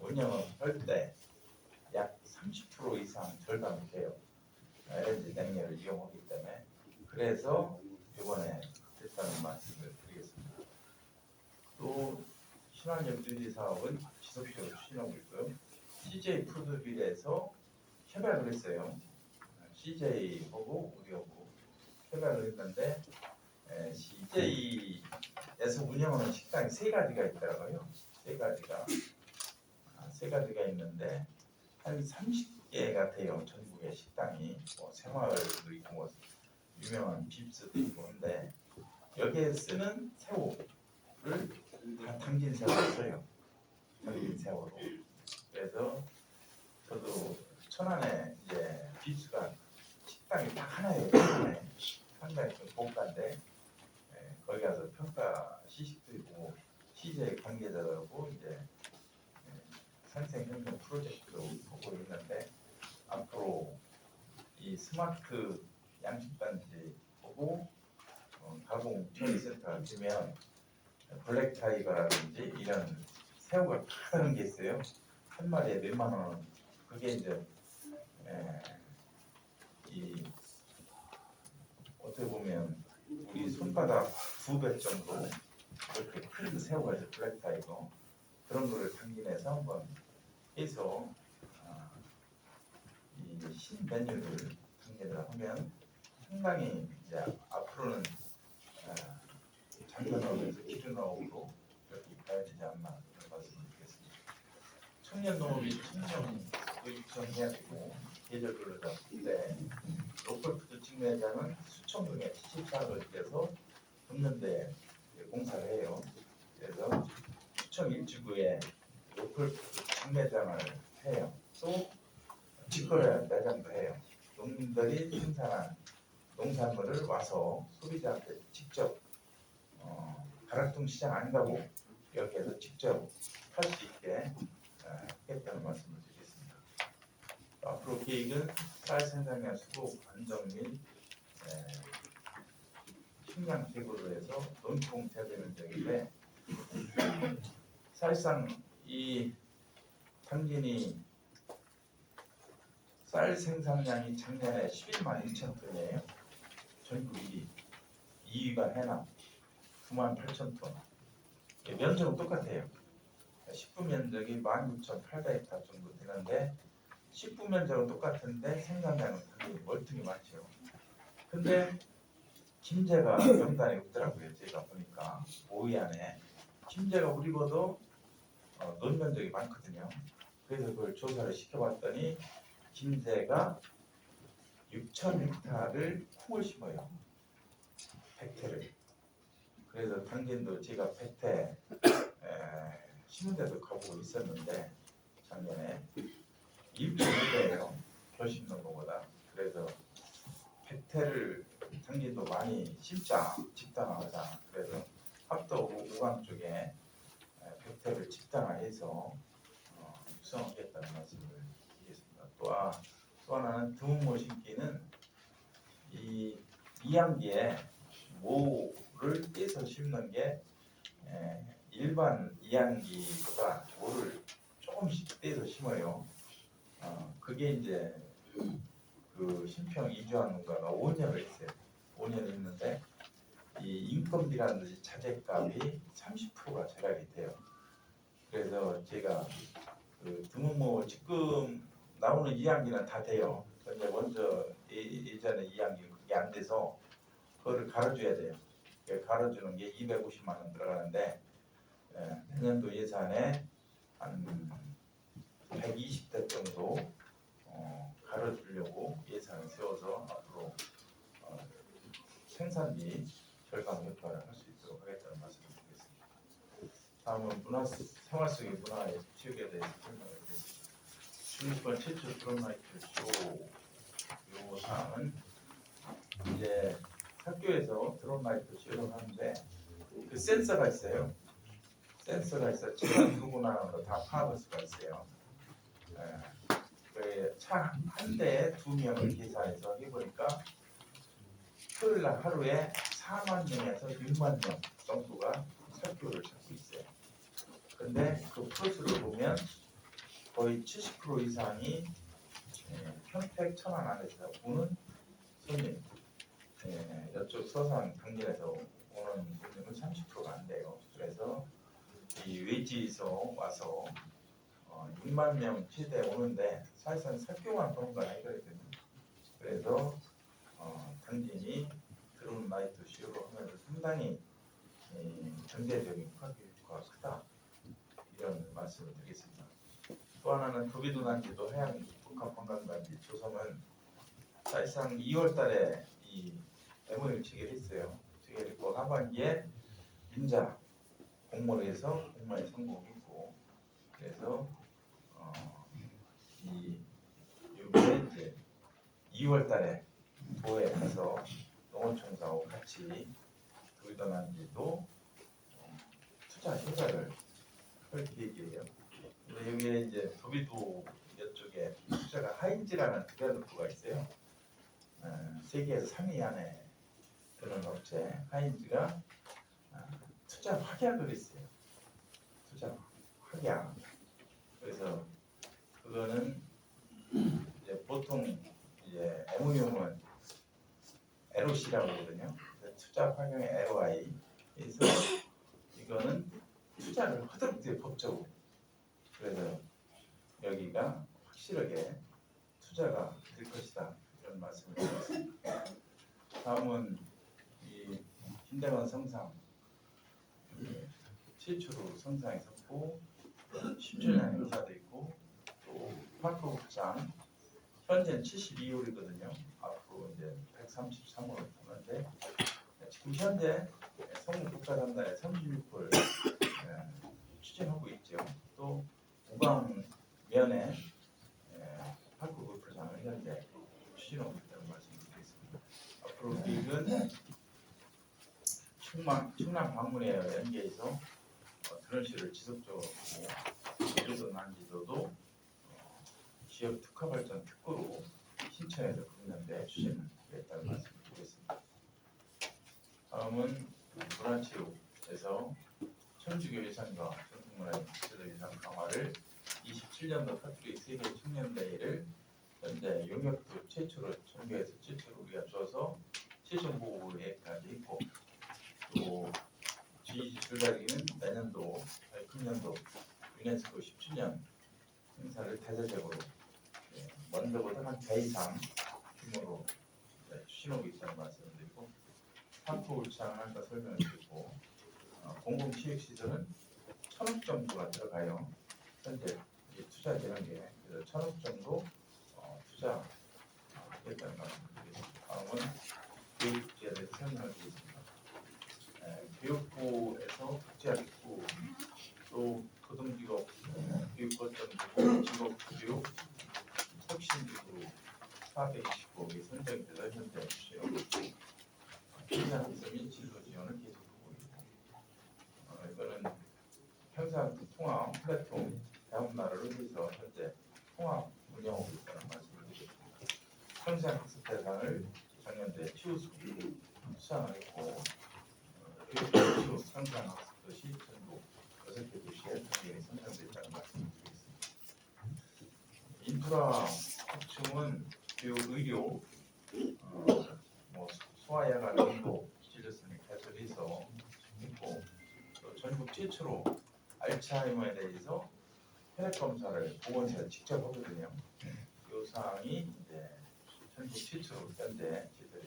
운영을 할 때 약 30% 이상 절감이 돼요. LNG 냉열을 이용하기 때문에 그래서 이번에 됐다는 말씀을 드리겠습니다. 또 신한역 주지 사업은 지속적으로 추진하고 있고요. CJ 푸드빌에서 협약을 했어요. CJ하고 우리하고 협약을 했는데 CJ에서 운영하는 식당이 세 가지가 있더라고요. 세 가지가 있는데 한 30개가 돼요. 전국의 식당이 뭐 생활도 있고 뭐 유명한 빕스도 있고 한데 여기에 쓰는 새우를 다 당진 새우로 써요. 당진 새우로. 그래서 저도 천안에 이제 빕스가 식당이 딱 하나예요. 상당히 좀 고가인데 거기 가서 평가 시식도 있고 CJ 관계자들하고 이제 산생혁명 프로젝트도 보고 있는데 앞으로 이 스마트 양식단지 보고 가공 처리센터가 되면 블랙타이거라든지 이런 새우가 다른 게 있어요. 한 마리에 몇만 원. 그게 이제 이 어떻게 보면 우리 손바닥 2배 정도 이렇게 큰 새우가 이제 블랙타이거 그런 거를 당진해서 한번 해서 이 신메뉴를 당진을 하면 상당히 이제 앞으로는 장전하면서 기준업으로 이렇게 가야 되지 않나 그런 말씀을 드리겠습니다. 청년 농업이 청년도 육성해야 되고 계절별로 잡을 때 로컬푸드 직매장은 수천동에 74를 떼서 돕는데 공사를 해요. 그래서 수청 일지구에 로컬푸드 직매장을 해요. 또 직거래 매장도 해요. 농민들이 생산한 농산물을 와서 소비자한테 직접 가락동 시장 안 가고 여기에서 직접 할 수 있게 하겠다는 말씀을 드리겠습니다. 앞으로 계획은 쌀 생산량 수급 안정 및 식량 제고로 해서 논통 재배 면적인데 사실상 이 당진이 쌀 생산량이 작년에 11만 2천 톤이에요. 전국 1위, 2위가 해남 9만 8천 톤. 면적은 똑같아요. 10분 면적이 16,800헥타 정도 되는데 10분 면적은 똑같은데 생산량은 당연히 월등히 많죠. 근데 김제가 명단에 없더라고요. 제가 보니까 5위 안에 김제가 우리보다 논 면적이 많거든요. 그래서 그걸 조사를 시켜봤더니 김제가 6,000헥타를 콩을 심어요. 백태를. 그래서 당진도 제가 백태 심은 데도 가보고 있었는데 작년에 1.5배예요. 벼 심는 것보다. 그래서 백태를 당진도 많이 심자 집단화하자. 그래서 합도 우강 쪽에 백태를 집단화해서 육성하겠다는 말씀을 드리겠습니다. 또 하나는 드문모 심기는 이 이 이항기에 모를 떼서 심는 게 일반 이항기보다 모를 조금씩 떼서 심어요. 그게 이제 그 신평 이주한 농가가 5년을 했어요. 5년 했는데 이 인건비라든지 자재값이 30%가 절약이 돼요. 그래서 제가 그 드문모 지금 나오는 이항기는 다 돼요. 근데 먼저 예전에 이항기 그게 안 돼서 그거를 갈아줘야 돼요. 갈아주는 게 250만 원 들어가는데 내년도 예산에 한 120대 정도 갈아주려고 예산을 세워서 앞으로 생산비 절감 효과를 할 수 있도록 하겠다는 말씀을 드리겠습니다. 다음은 생활 속의 문화의 체육에 대해서 설명을 드리겠습니다. 중국권 최초 드럼라이트 쇼 요 사항은 이제 학교에서 드럼라이트 쇼를 하는데 그 센서가 있어요. 센서가 있어 차가 들고 나가는 거 다 파악할 수가 있어요. 차 한 대에 2명을 계산해서 해보니까 토요일 날 하루에 4만 명에서 6만 명 정도가 학교를 찾고 있어요. 근데 그 프로수를 보면 거의 70% 이상이 평택 천안 안에서 오는 손님, 이쪽 서산 강진에서 오는 손님은 30%가 안 돼요. 그래서 이 외지에서 와서 6만 명 최대 오는데 사실상 학교만 보는 건 아니거든요. 그래서 당진이 드론 라이트 쇼로 하면서 상당히 경제적인 효과가 크다 이런 말씀을 드리겠습니다. 또 하나는 도비도단지도 해양 복합관광단지 조성은 사실상 2월달에 이 MOU 체결했어요. 체결했고 하반기에 민자 공모를 해서 공모에 성공했고 그래서 이게 이제 2월달에 도에 가서 농어촌사하고 같이 도비도단지도 투자 협약을 할 계획이에요. 근데 여기에 이제 도비도 이쪽에 투자가 하인즈라는 디벨로퍼가 있어요. 세계에서 3위 안에 드는 업체 하인즈가 투자 확약을 했어요. 투자 확약. 그래서 그거는 이제 보통 이제 MOU는 LOC라고 하거든요. 투자 환경의 LOI. 그래서 이거는 투자를 하도록 돼요, 법적으로. 그래서 여기가 확실하게 투자가 될 것이다 이런 말씀을 드리겠습니다. 다음은 이 김대건 성상 최초로 성상에 섰고 10주년 행사도 있고 또 파크 국장 현재 72홀이거든요. 앞으로 이제 133홀을 보는데 지금 현재 성북 국가단단에 36홀 추진하고 있죠. 또 우광면에 파크 골프장을 현재 추진하고 있다는 말씀드리겠습니다. 앞으로 계획은 충남 방문에 연계해서 드론쇼를 지속적으로 하고 제주도 난지도도 지역 특화 발전 특구로 신청해서 부르는데 추진하겠다는 말씀을 드리겠습니다. 다음은 문화체육에서 천주교 예산과 전통문화의 제도 예산 강화를 27년도 카톨릭 세계 청년대회를 현재 용역도 최초로 전교에서 최초로 우리가 줘서 최종 보고회까지 있고 또 G 줄다리기는 내년도 금년도 유네스코 10주년 행사를 대대적으로 먼저보다 한 배 이상 규모로 추진하고 있다는 말씀을 드리고 상포울창을 아까 설명을 드리고 공공체육시설은 1,000억 정도가 들어가요. 현재 투자되는 게 그래서 1,000억 정도 투자하겠다는 말씀을 드리겠습니다. 다음은 교육부에 대해서 설명을 드리겠습니다. 교육부에서 국제학부 또 고등직업 교육거점이고 직업교육 혁신직으로 429억이 선정이 돼서 현재 주시하고 있고 현장학습 진로 지원을 계속하고 있고 이거는 현상 통합 플랫폼 대학나라를 위해서 현재 통합 운영하고 있다는 말씀을 드리겠습니다. 현장학습 대상을 작년도에 성장학습 도시 전국 6개 도시에 당연히 선정됐다는 말씀드리겠습니다. 인프라 확충은 교육, 의료, 소아야간 정도 진료성이 개설해서 있고 또 전국 최초로 알츠하이머에 대해서 혈액 검사를 보건소에 직접 하거든요. 이 사항이 이제 전국 최초로 현재 제대로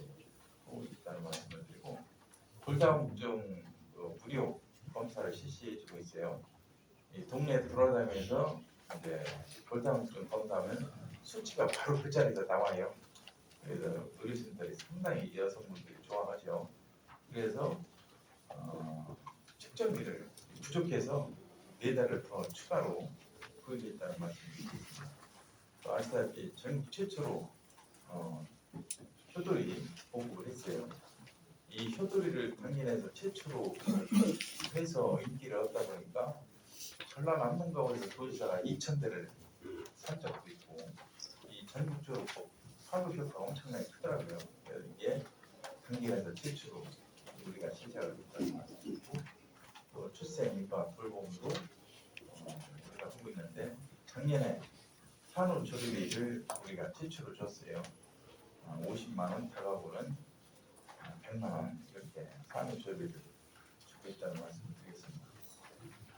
하고 있다는 말씀을 드리고 골다공증 무료 검사를 실시해주고 있어요. 이 동네 돌아다니면서 이제 골다공증 검사하면 수치가 바로 그 자리에서 나와요. 그래서 어르신들이 상당히 여성분들이 좋아하죠. 그래서 측정비를 부족해서 4달을 더 추가로 구입했다는 말씀드리겠습니다. 또 아시다시피 전국 최초로 효도리 보급을 했어요. 이 효도리를 당진에서 최초로 해서 인기를 얻다 보니까 전라남도에서 도지사가 2,000대를 산 적도 있고 이 전국적으로 파급 효과가 엄청나게 크더라고요. 그래서 이게 당진에서 최초로 우리가 시작을 했다는 말씀이고 또 출생 입학 돌봄도 우리가 하고 있는데 작년에 산후조리비를 우리가 최초로 줬어요. 50만 원, 다가오는 100만 원 이렇게 산후조리비를 주고 있다는 말씀을 드리겠습니다.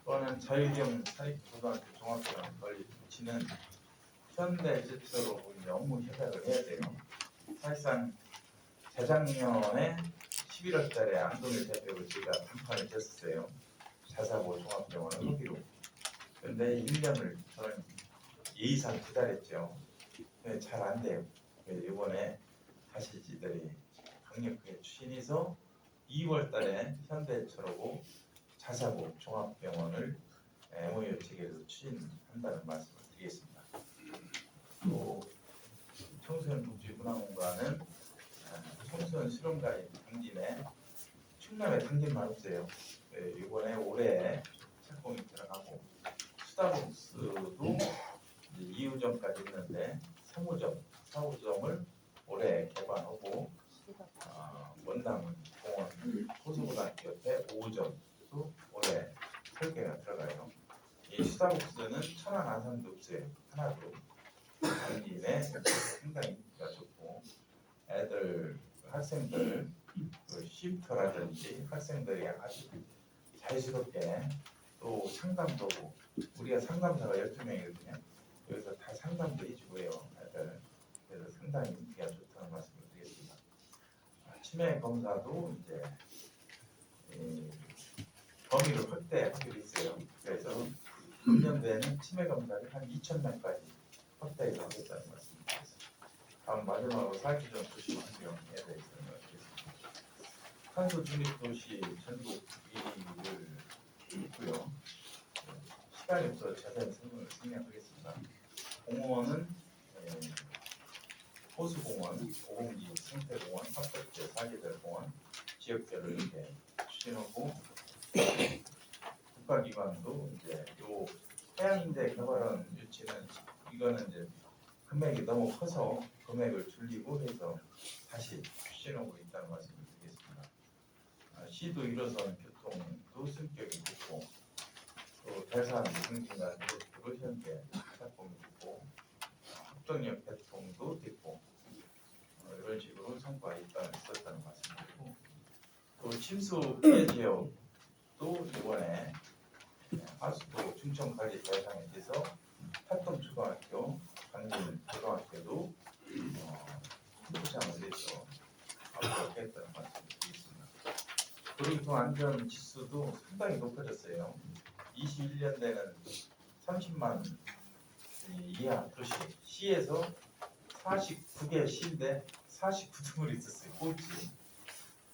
또한 자유형 사립고등학교 종합병원 건립 조치는 현대 제철로 이제 업무 협약을 해야 돼요. 사실상 재작년에 11월달에 안동일 대표로 제가 담판을 했었어요. 자사고 종합병원을 하기로. 그런데 1년을 저는 예의상 기다렸죠. 근데 잘 안 돼요. 그래서 이번에 다시 지들이 강력하게 추진해서 2월달에 현대철하고 자사고 종합병원을 MOU 체계에서 추진한다는 말씀을 드리겠습니다. 또 청소년 복지 문화공간은 청소년 실험가인 당진에 충남에 당진만 없어요. 이번에 올해 착공이 들어가고 스타벅스도 2호점까지 있는데 3호점, 4호점을 올해 개관하고 원당 공원 호수고등학교 옆에 5호점도 올해 설계가 들어가요. 이 스타벅스는 천안 안산도 없어요. 하나도 당진에 상당히 인기가 좋고 애들 학생들 그 쉼터라든지 학생들이 아주 자유스럽게 또 상담도 우리가 상담사가 12명이거든요. 여기서 다 상담도 해주고요. 애들. 그래서 상당히 인기가 좋다는 말씀을 드리겠습니다. 치매 검사도 이제 범위를 확대하기로 했어요. 그래서 금년도에는 치매 검사를 한 2,000명까지 확대해서 하겠다는 말씀을 드리겠습니다. 다음 마지막으로 사회주전 도시 환경에 대해서 말씀드리겠습니다. 탄소 중립 도시 전국 1위를 있고요. 시간이 없어서 자세한 설명을 생략하겠습니다. 공원은 호수공원, 오공지 생태공원, 합법제 사계절공원 지역별로 이렇게 추진하고 국가기관도 이제 요 해양인재 개발원 유치는 이거는 이제 금액이 너무 커서 금액을 줄이고 해서 다시 추진하고 있다는 말씀을 드리겠습니다. 시도 1호선 교통도 승격이 있고 또 대산 승진과 도로 현재 착공이 있고 합동역 개통도 됐고 이런 식으로 성과가 있었다는 말씀드리고 또 침수 피해 지역도 이번에 하수도 중청관리 대상에 대해서 팔동초등학교, 강진 고등학교도 포장을 해서 합격했다는 말씀을 드리겠습니다. 도로교통 안전 지수도 상당히 높아졌어요. 21년대는 30만 이하 도시 시에서 49개 시인데 49등을 있었어요. 꼴찌.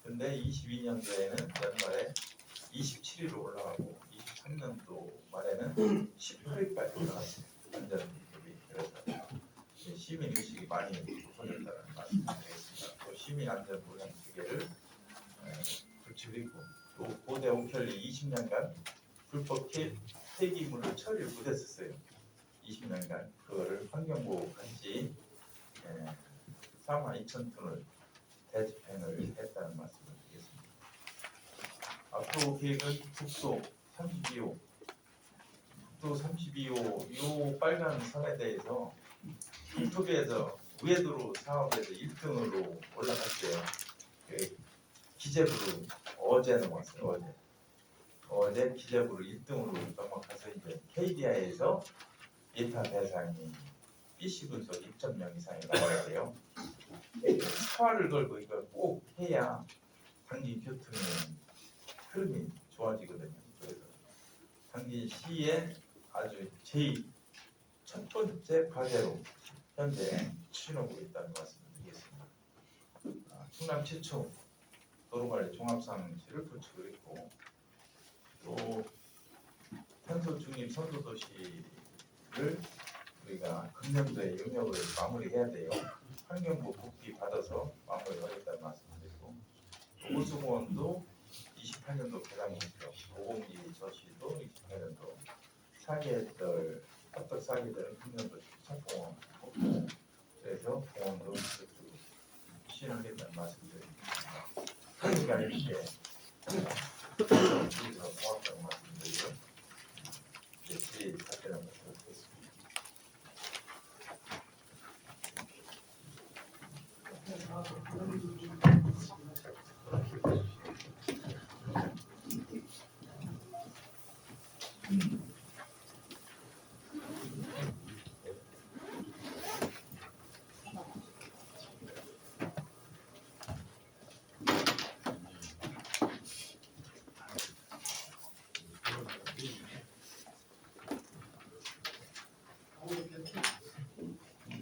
근데 22년도에는 연말에 27위로 올라가고 23년도 말에는 18위까지 올라갔어요. 안전비. 그래서 시민 의식이 많이 높아졌다는 말씀을 드리겠습니다. 또 시민 안전 보장 체계를 구축했고 또 고대 옹혈리 20년간 불법 폐기물을 처리를 못했었어요. 20년간 그거를 환경부 같이 42,000톤을 대집행을 했다는 말씀을 드리겠습니다. 앞으로 계획은 국도 32호, 국도 32호 이 빨간 선에 대해서 국토부에서 우회도로 사업에서 1등으로 올라갔어요. 그 기재부로 어제는 왔어요. 어제 기재부로 1등으로 넘어가서 이제 KDI에서 예타 대상이 BC 분석 2.0 이상이 나와야 돼요. 사활을 걸고 이걸 꼭 해야 당진 교통의 흐름이 좋아지거든요. 그래서 당진시의 아주 제일 첫 번째 과제로 현재 추진하고 있다는 말씀을 드리겠습니다. 충남 최초 도로관리 종합상시를 구축을 했고 또 탄소 중립 선도도시를 우리가 금년도에 용역을 마무리해야 돼요. 환경부 국비 받아서 마무리하겠다는 말씀드리고 도보수공원도 28년도 개장 목표, 고공지 저시도 28년도 사계절 합덕 사계절은 금년도 축사공원 목표 그래서 공원도 시행하겠다는 말씀드립니다. 그러니까 이렇게 우리가 고맙다고 말씀드리고 제 답변을 드리겠습니다.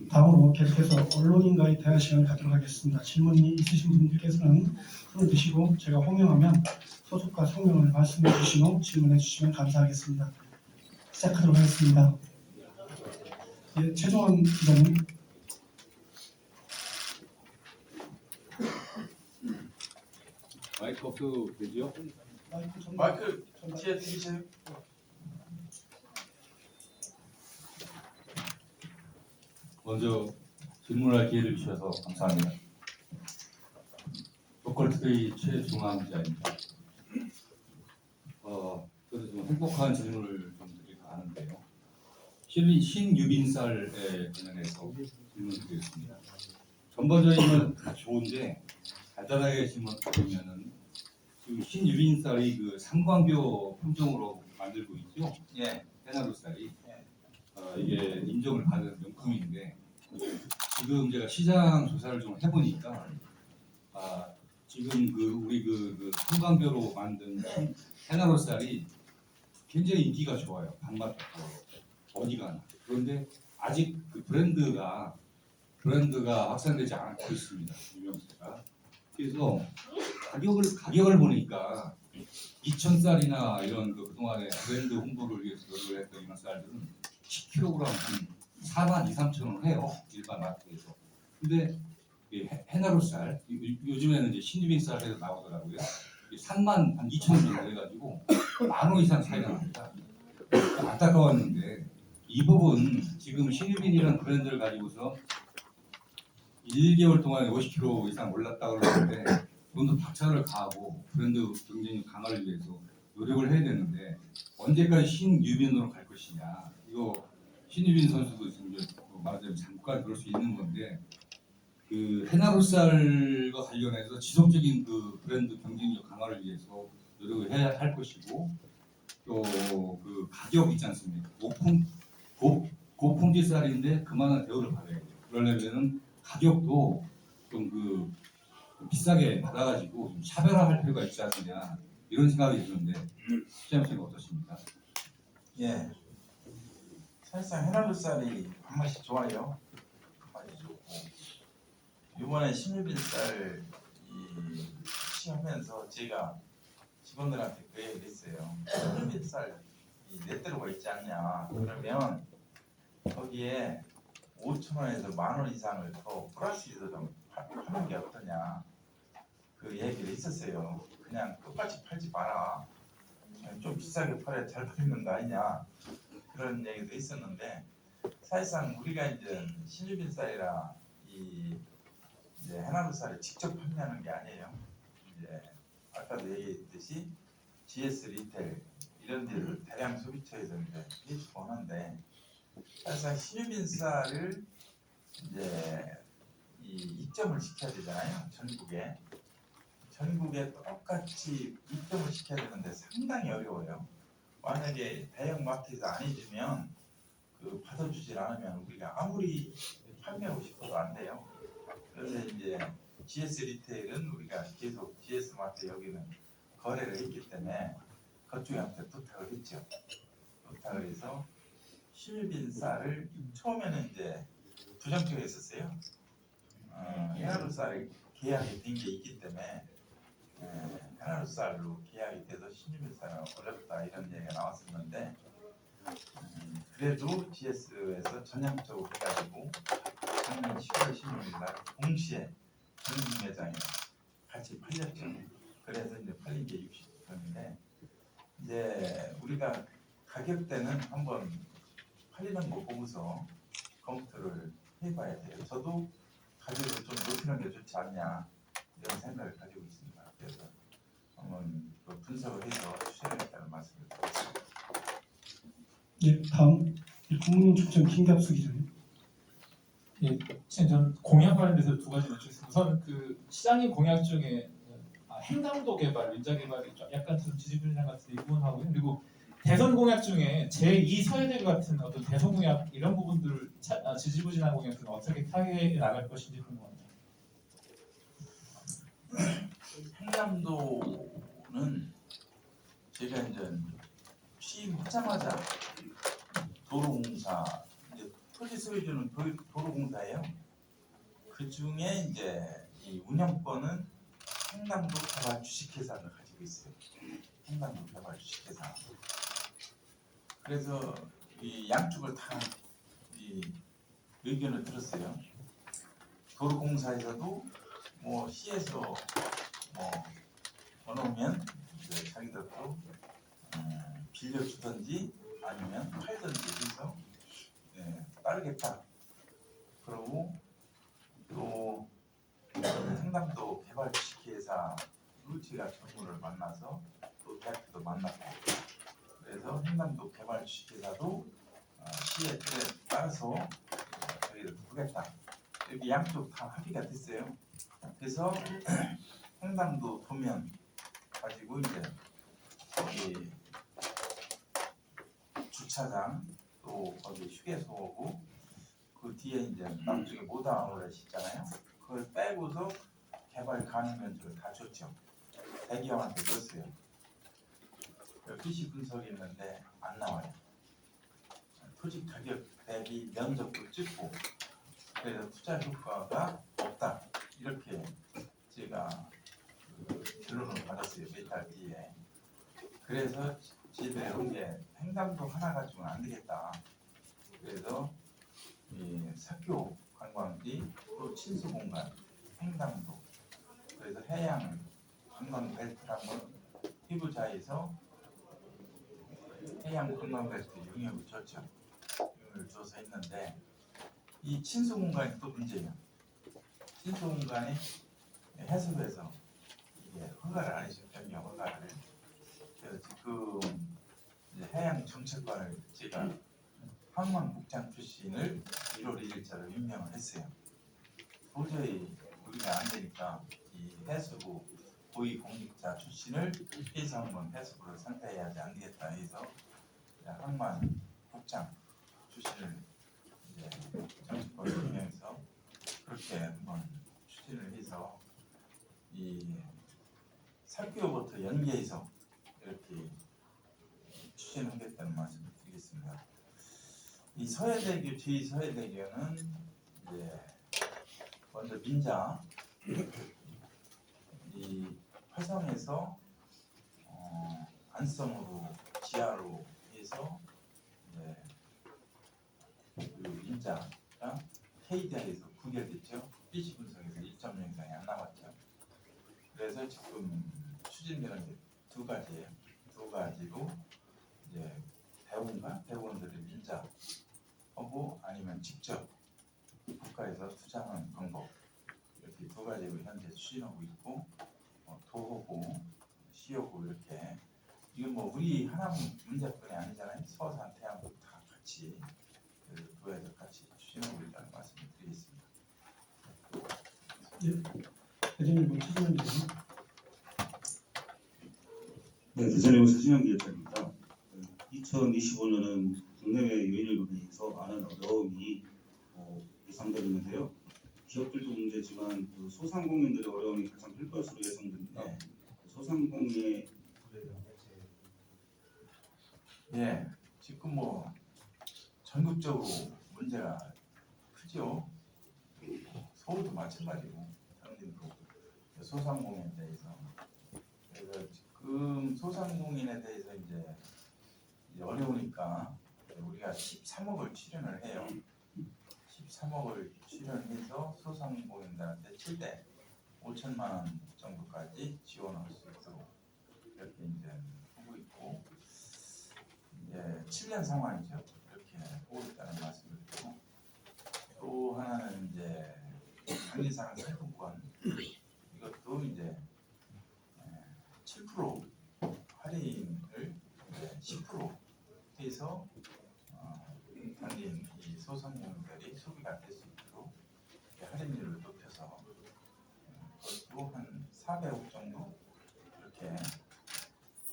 다음으로 계속해서 언론인과의 대화 시간을 갖도록 하겠습니다. 질문이 있으신 분들께서는 손을 드시고 제가 호명하면 소속과 성명을 말씀해 주신 후 질문해 주시면 감사하겠습니다. 시작하도록 하겠습니다. 예, 최종원 기자님. 마이크 없어도 되죠? 마이크 뒤에 드리세요. 먼저 질문할 기회를 주셔서 감사합니다. 로컬투데이 최중앙 기자입니다. 저도 좀 행복한 질문을 좀 드릴까 하는데요. 신유빈쌀에 관련해서 질문드리겠습니다. 전반적인 건 다 좋은데 간단하게 질문드리면은 지금 신유빈쌀이 그 삼광교 품종으로 만들고 있죠. 예. 해나루쌀이 이게 인정을 받은 명품인데 지금 제가 시장 조사를 좀 해보니까 지금 우리 삼광교로 만든 해나루쌀이 굉장히 인기가 좋아요. 밥맛도 어디 가나. 그런데 아직 그 브랜드가 확산되지 않고 있습니다. 유명세가. 그래서 가격을 보니까 2,000쌀이나 이런 그동안에 브랜드 홍보를 위해서 노력을 했던 이런 쌀들은 10kg 한 4만 2, 3천 원 해요. 일반 마트에서. 근데 해나루쌀 요즘에는 이제 신유빈쌀 해서 나오더라고요. 3만 한 2천 원 정도 해가지고 10,000원 이상 차이가 납니다. 안타까웠는데 이 부분 지금 신유빈이라는 브랜드를 가지고서 1개월 동안에 50kg 이상 올랐다고 그러는데 좀 더 박차를 가하고 브랜드 경쟁력 강화를 위해서 노력을 해야 되는데 언제까지 신유빈으로 갈 것이냐. 이거 신유빈 선수도 지금 말하자면 잠깐 그럴 수 있는 건데 그 해나루쌀과 관련해서 지속적인 그 브랜드 경쟁력 강화를 위해서 노력을 해야 할 것이고 또 그 가격 있지 않습니까? 고품질 쌀인데 그만한 대우를 받아야 돼요. 그러려면은 가격도 좀 비싸게 받아가지고 좀 차별화할 필요가 있지 않느냐 이런 생각이 드는데 시장님은 어떠십니까? 예. 사실상 해나루쌀이 맛이 좋아요. 맛이 좋고 이번에 신유빈쌀 취하면서 제가 직원들한테 그 얘기를 했어요. 신유빈쌀 넷대로가 있지 않냐. 그러면 거기에 5,000원에서 10,000원 이상을 더 플러스해서 좀 하는 게 어떠냐. 그 얘기를 했었어요. 그냥 똑같이 팔지 마라. 좀 비싸게 팔아야 잘 팔리는 거 아니냐. 그런 얘기도 있었는데 사실상 우리가 이제 신유빈 쌀이라 이제 해나루 쌀을 직접 판매하는 게 아니에요. 이제 아까도 얘기했듯이 GS 리테일 이런 데를 대량 소비처에서 이제 해주고 하는데 사실상 신유빈쌀을 이제 이 입점을 시켜야 되잖아요. 전국에 똑같이 입점을 시켜야 되는데 상당히 어려워요. 만약에 대형 마트에서 안 해주면 그 받아주질 않으면 우리가 아무리 판매하고 싶어도 안 돼요. 그래서 이제 GS 리테일은 우리가 계속 GS 마트 여기는 거래를 했기 때문에 그쪽한테 부탁을 했죠. 부탁을 해서 신유빈 쌀을 처음에는 이제 부정적으로 했었어요. 헤나루 쌀이 계약이 된 게 있기 때문에 헤나루 쌀로 계약이 돼서 신유빈 쌀은 어렵다 이런 얘기가 나왔었는데 그래도 GS에서 전향적으로 해가지고 작년 10월 16일 날 동시에 전국 매장에 같이 팔렸죠. 그래서 이제 팔린 게 60ton인데 이제 우리가 가격대는 한번 팔리는 거 보고서 검토를 해봐야 돼요. 저도 가격을 좀 높이는 게 좋지 않냐 이런 생각을 가지고 있습니다. 그래서 한번 그 분석을 해서 추천하겠다는 말씀을 드렸습니다. 예, 다음 국민님 출전 김갑수 기자님. 예, 전 공약 관련돼서 두 가지 여쭙겠습니다. 우선 그 시장님 공약 중에 행담도 개발, 민자 개발이 좀 약간 좀 지지부진한 것 같은데 이 부분하고요. 그리고 대선 공약 중에 제2 서해대교 같은 어떤 대선 공약 이런 부분들을 지지부진한 공약들은 어떻게 타개해 나갈 것인지 궁금합니다. 행남도는 제가 이제 취임하자마자 도로공사 이제 토지 소유주는 도로공사예요. 그 중에 이제 이 운영권은 행남도 개발 주식회사를 가지고 있어요. 행남도 개발 주식회사. 그래서 이 양쪽을 다 이 의견을 들었어요. 도로공사에서도 뭐 시에서 뭐 원하면 자기들도 빌려주든지 아니면 팔든지 해서 따르겠다. 그러고 또 상담도 개발 주식회사 루치가 전무를 만나서 또 대표도 만났고 그래서 상담도 개발 주식회사도 시의 틀에 따라서 저희를 하겠다. 여기 양쪽 다 합의가 됐어요. 그래서 상담도 도면 가지고 이제 거기 주차장 또 거기 휴게소고 그 뒤에 이제 남쪽에 모당 아울렛 있잖아요. 그걸 빼고서 개발 가능 면적을 다 줬죠. 대기업한테 줬어요. PC 분석이 있는데 안 나와요. 토지 가격 대비 면적도 찍고 그래서 투자 효과가 없다 이렇게 제가 결론을 받았어요. 몇 달 뒤에. 그래서 저희들이 한 게 행담도 하나 가지고는 안 되겠다. 그래서 이 석교 관광지 또 친수공간 행담도 그래서 해양 관광 벨트라는 피부자에서 해양 관광 벨트 용역을 줬죠. 용역을 줘서 했는데 이 친수공간이 또 문제예요. 친수공간이 해수부에서 이게 허가를 안 해줘 변경 허가를. 그래서 지금 이제 해양 정책관을 제가 항만국장 출신을 1월 1일자로 임명을 했어요. 도저히 우리가 안 되니까 이 해수부 고위공직자 출신을 해서 한번 해수부를 상대해야지 안 되겠다 해서 항만국장 출신을 이제 정책관을 임명해서 그렇게 한번 추진을 해서 이 살교부터 연계해서 이렇게 추진하겠다는 말씀을 드리겠습니다. 이 서해대교 제2서해대교는 이제 먼저 민자 이 화성에서 안성으로 지하로 해서 이제 그 민자가 KDI에서 구결됐죠. PC 분석에서 1.0 이상이 안 나왔죠. 그래서 지금 추진되는 게 두 가지예요. 두 가지로 이제 대원들의 민자 하고 아니면 직접 국가에서 투자하는 방법 이렇게 두 가지로 현재 추진하고 있고 도하고 시하고 이렇게 이건 뭐 우리 하나 문제뿐이 아니잖아요. 서산, 태안도 다 같이 그 도에서 같이 추진하고 있다는 말씀을 드리겠습니다. 대전일보 최진원 기자님. 네, 대전일보 최진영 기자입니다. 2025년은 국내외 유인율로 인해서 많은 어려움이 예상되는데요. 기업들도 문제지만 그 소상공인들의 어려움이 가장 클 것으로 예상됩니다. 네. 소상공인의 예, 지금 뭐 전국적으로 문제가 크죠. 서울도 마찬가지고 당진도 소상공인에 대해서 그래서 지금 소상공인에 대해서 이제 어려우니까 우리가 13억을 출연을 해요. 13억을 출연해서 소상공인들한테 최대 5천만 원 정도까지 지원할 수 있도록 이렇게 이제 하고 있고 이제 7년 상황이죠. 이렇게 하고 있다는 말씀을 드리고 또 하나는 이제 강의상 상품권 이것도 이제 7% 할인을 10% 해서 당진 이 소상공인들이 소비가 될 수 있도록 할인율을 높여서 그것도 한 400억 정도 이렇게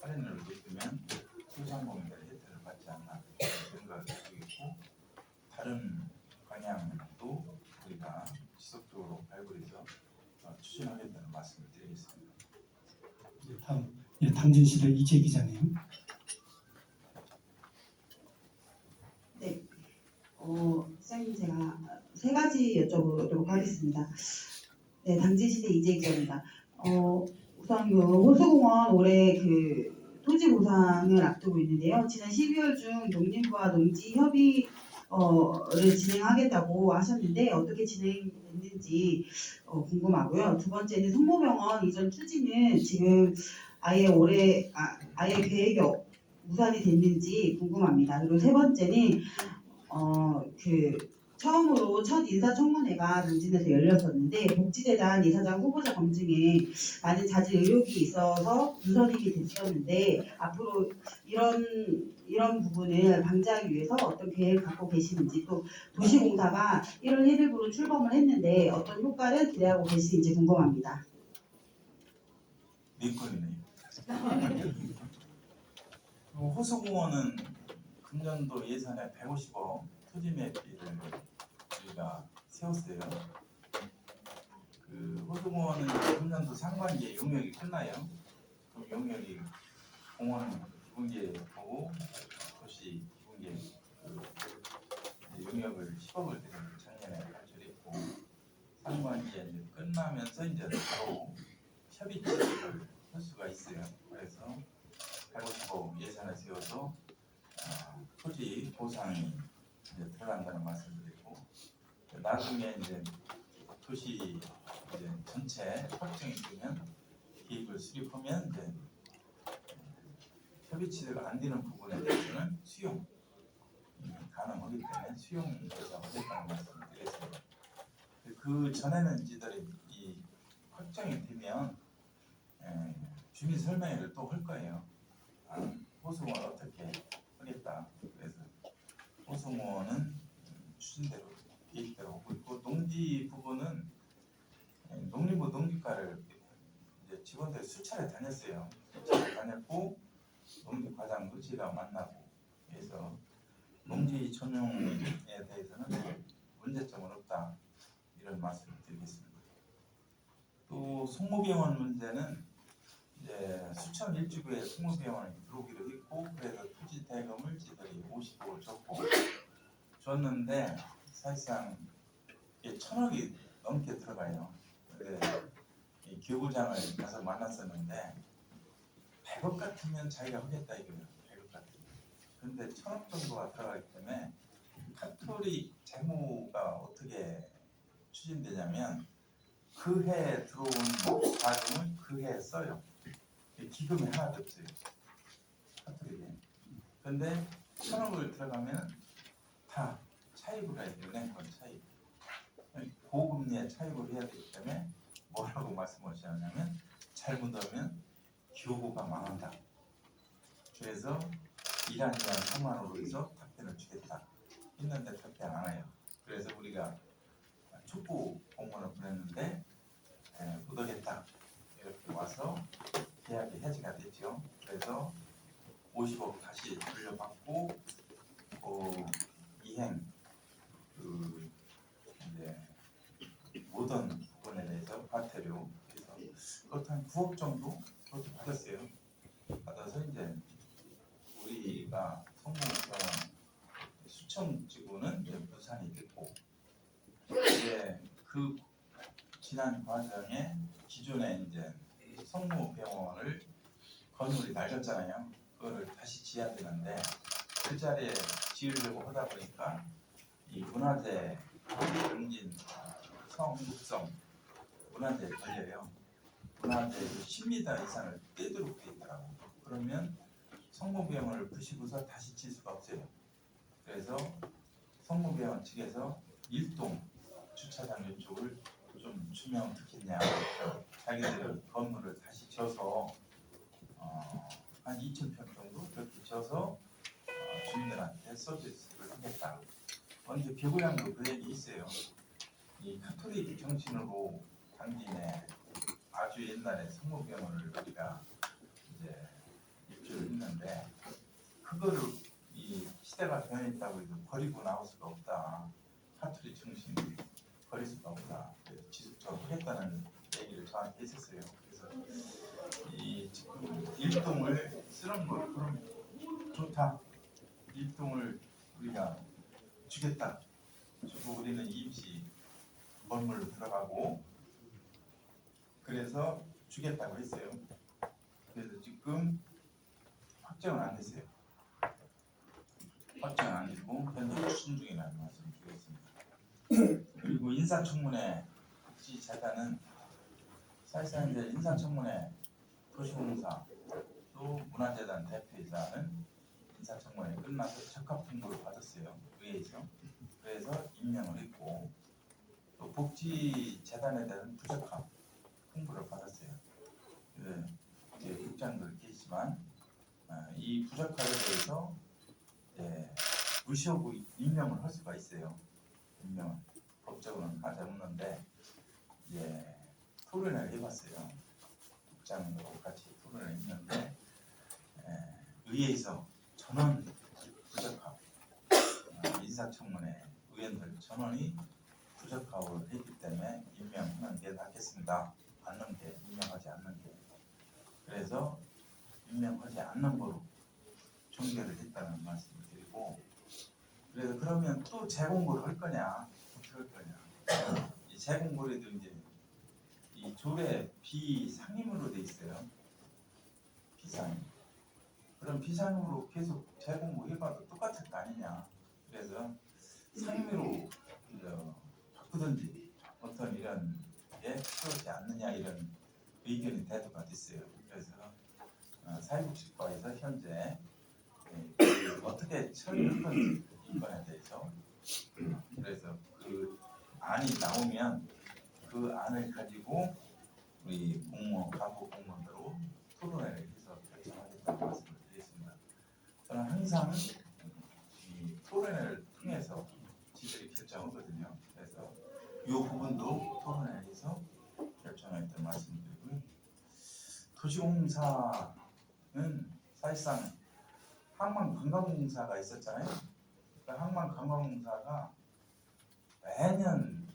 할인율을 높이면 소상공인들이 혜택을 받지 않나 생각을 하고 있고 다른 방향도 우리가 지속적으로 발굴해서 추진하겠다는 말씀을 드리겠습니다. 다음 당진시대 이재 기자님. 시장님 제가 세 가지 여쭤보도록 하겠습니다. 네, 당진시대 이재 기자입니다. 우선 그 호수공원 올해 그 토지 보상을 앞두고 있는데요. 지난 12월 중 농림부와 농지 협의를 진행하겠다고 하셨는데 어떻게 진행됐는지 궁금하고요. 두 번째는 성모병원 이전 추진은 지금 아예 아예 계획이 무산이 됐는지 궁금합니다. 그리고 세 번째는 처음으로 첫 인사청문회가 당진에서 열렸었는데 복지재단 이사장 후보자 검증에 많은 자질 의혹이 있어서 누선임이 됐었는데 앞으로 이런 부분을 방지하기 위해서 어떤 계획을 갖고 계시는지 또 도시공사가 1월 1일부로 출범을 했는데 어떤 효과를 기대하고 계시는지 궁금합니다. 네 건이네요. 호수공원은 금년도 예산에 150억 토지 매입비를 우리가 세웠어요. 그 호수공원은 금년도 상반기에 용역이 끝나요. 그럼 용역이 공원 기본계 보고 도시 기본계 용역을 10억을 들여서 작년에 발표했고 상반기에 이제 끝나면서 이제 바로 협의 체계를 할 수가 있어요. 그래서 150억 예산을 세워서 토지 보상이 이제 들어간다는 말씀드리고 나중에 이제 도시 이제 전체 확정이 되면 계획을 수립하면 이제 협의 취소가 안 되는 부분에 대해서는 수용 가능하기 때문에 수용해서 하겠다는 말씀을 드리겠습니다. 그 전에는 이들이 이 확정이 되면 주민 설명회를 또 할 거예요. 호수공원 어떻게 하겠다. 그래서 호수공원은 추진대로 계획대로 하고 있고 농지 부분은 농림부 농지과를 이제 직원들이 수차례 다녔어요. 수차례 다녔고 농지 과장도 제가 만나고 그래서 농지 전용에 대해서는 문제점은 없다 이런 말씀을 드리겠습니다. 또 송모병원 문제는 이제 수천 일주구에 송모병원이 들어오기로 했고 그래서 토지 대금을 저희들이 50억을 줬는데 사실상 1,000억이 넘게 들어가요. 이 교구장을 가서 만났었는데 100억 같으면 자기가 하겠다 이거예요. 100억 같으면. 근데 1,000억 정도가 들어가기 때문에 카톨릭 재무가 어떻게 추진되냐면 그 해에 들어온 자금을 그 해에 써요. 기금이 하나도 없어요. 카톨릭에. 근데 1,000억을 들어가면 다 차입을 해야 돼요. 은행권 차입. 고금리에 차입을 해야 되기 때문에 뭐라고 말씀하시냐면 잘못하면 교구가 망한다. 그래서 이란 3만으로 해서 답변을 주겠다 했는데 답변 안 해요. 그래서 우리가 촉구 공문을 보냈는데 못 오겠다 이렇게 와서 계약이 해지가 됐죠. 그래서 50억 다시 돌려받고 이행 이제 모든 부분에 대해서 과태료 그래서 그것도 한 9억 정도 그것도 받았어요. 받아서 이제 우리가 성공사랑 수청 지구는 이제 무산이 됐고 이제 그 지난 과정에 기존에 이제 성모병원을 건물이 낡았잖아요. 그거를 다시 지어야 되는데 그 자리에 지으려고 하다 보니까 이 문화재 등진 성북성 문화재 걸려요. 문화재 10m 이상을 떼도록 돼 있더라고. 그러면 성모병원을 부시고서 다시 칠 수가 없어요. 그래서 성모병원 측에서 일동 주차장 이쪽을 좀 주명시켰냐. 자기들 건물을 다시 지어서 한 2,000평 정도 그렇게 지어서 주민들한테 서비스를 하겠다. 언제 개고량도 그 얘기 있어요. 이 카톨릭 정신으로 당진에 아주 옛날에 성모병원을 우리가 이제 입주를 했는데 그거를 이 시대가 변했다고 해서 버리고 나올 수가 없다. 카톨릭 정신을 버릴 수가 없다. 그래서 지속적으로 하겠다는 얘기를 저한테 했었어요. 그래서 이 지금 일동을 쓰는 걸 그럼 좋다. 일동을 우리가 주겠다. 주고 우리는 임시 건물로 들어가고 그래서 주겠다고 했어요. 그래서 지금 확정은 안 됐어요. 확정은 안 됐고 현재 추진 중이라는 말씀 드리겠습니다. 그리고 인사청문회 복지재단은 사실상 이제 인사청문회 도시공사 또 문화재단 대표이사는 인사청문회 끝나서 적합 통보를 받았어요. 의회에서. 그래서 임명을 했고 또 복지재단에 대한 부적합 통보를 받았어요. 이제 국장들 계시지만 이 부적합에 대해서 무시하고 임명을 할 수가 있어요. 임명은 법적으로는 하지 없는데 토론을 해봤어요. 국장하고 같이 토론을 했는데 의회에서 전원 부적합 인사청문회 의원들 전원이 부적합을 했기 때문에 임명하는 게 낫겠습니다. 않는 게 임명하지 않는 게 그래서 임명하지 않는 거로 종결을 했다는 말씀을 드리고 그래서 그러면 또 재공고를 할 거냐 어떻게 할 거냐 이 재공고에도 이제 이 조례 비상임으로 돼 있어요. 비상임. 그럼 비상임으로 계속 재공고 해봐도 똑같을 거 아니냐. 그래서 상임으로 바꾸든지 어떤 이런 게 필요하지 않느냐 이런 의견이 대두가 됐어요. 그래서 사회복지과에서 현재 어떻게 처리할 건지 이번에 대해서 그래서 그 안이 나오면 그 안을 가지고 우리 공무원, 간부 공무원으로 토론회를 해서 결정하겠다고 말씀을 드리겠습니다. 저는 항상 이 토론회를 통해서 지들이 결정하거든요. 그래서 이 부분도 토론회에서 결정하겠다는 말씀드리고요. 도시공사는 사실상 항만관광공사가 있었잖아요. 그 항만관광공사가 매년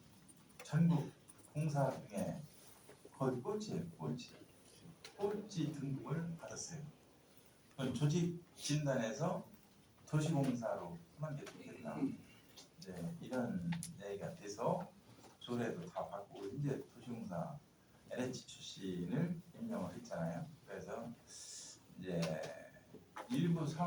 전국 공사 중에 거의 꼴찌예요. 꼴찌 등급을 받았어요. 그건 조직 진단에서 도시공사로 하는 게 좋겠다. 이제 이런 얘기가 돼서 조례도 다 바꾸고 이제 도시공사 LH 출신을 임명을 했잖아요. 그래서 이제 일부 상황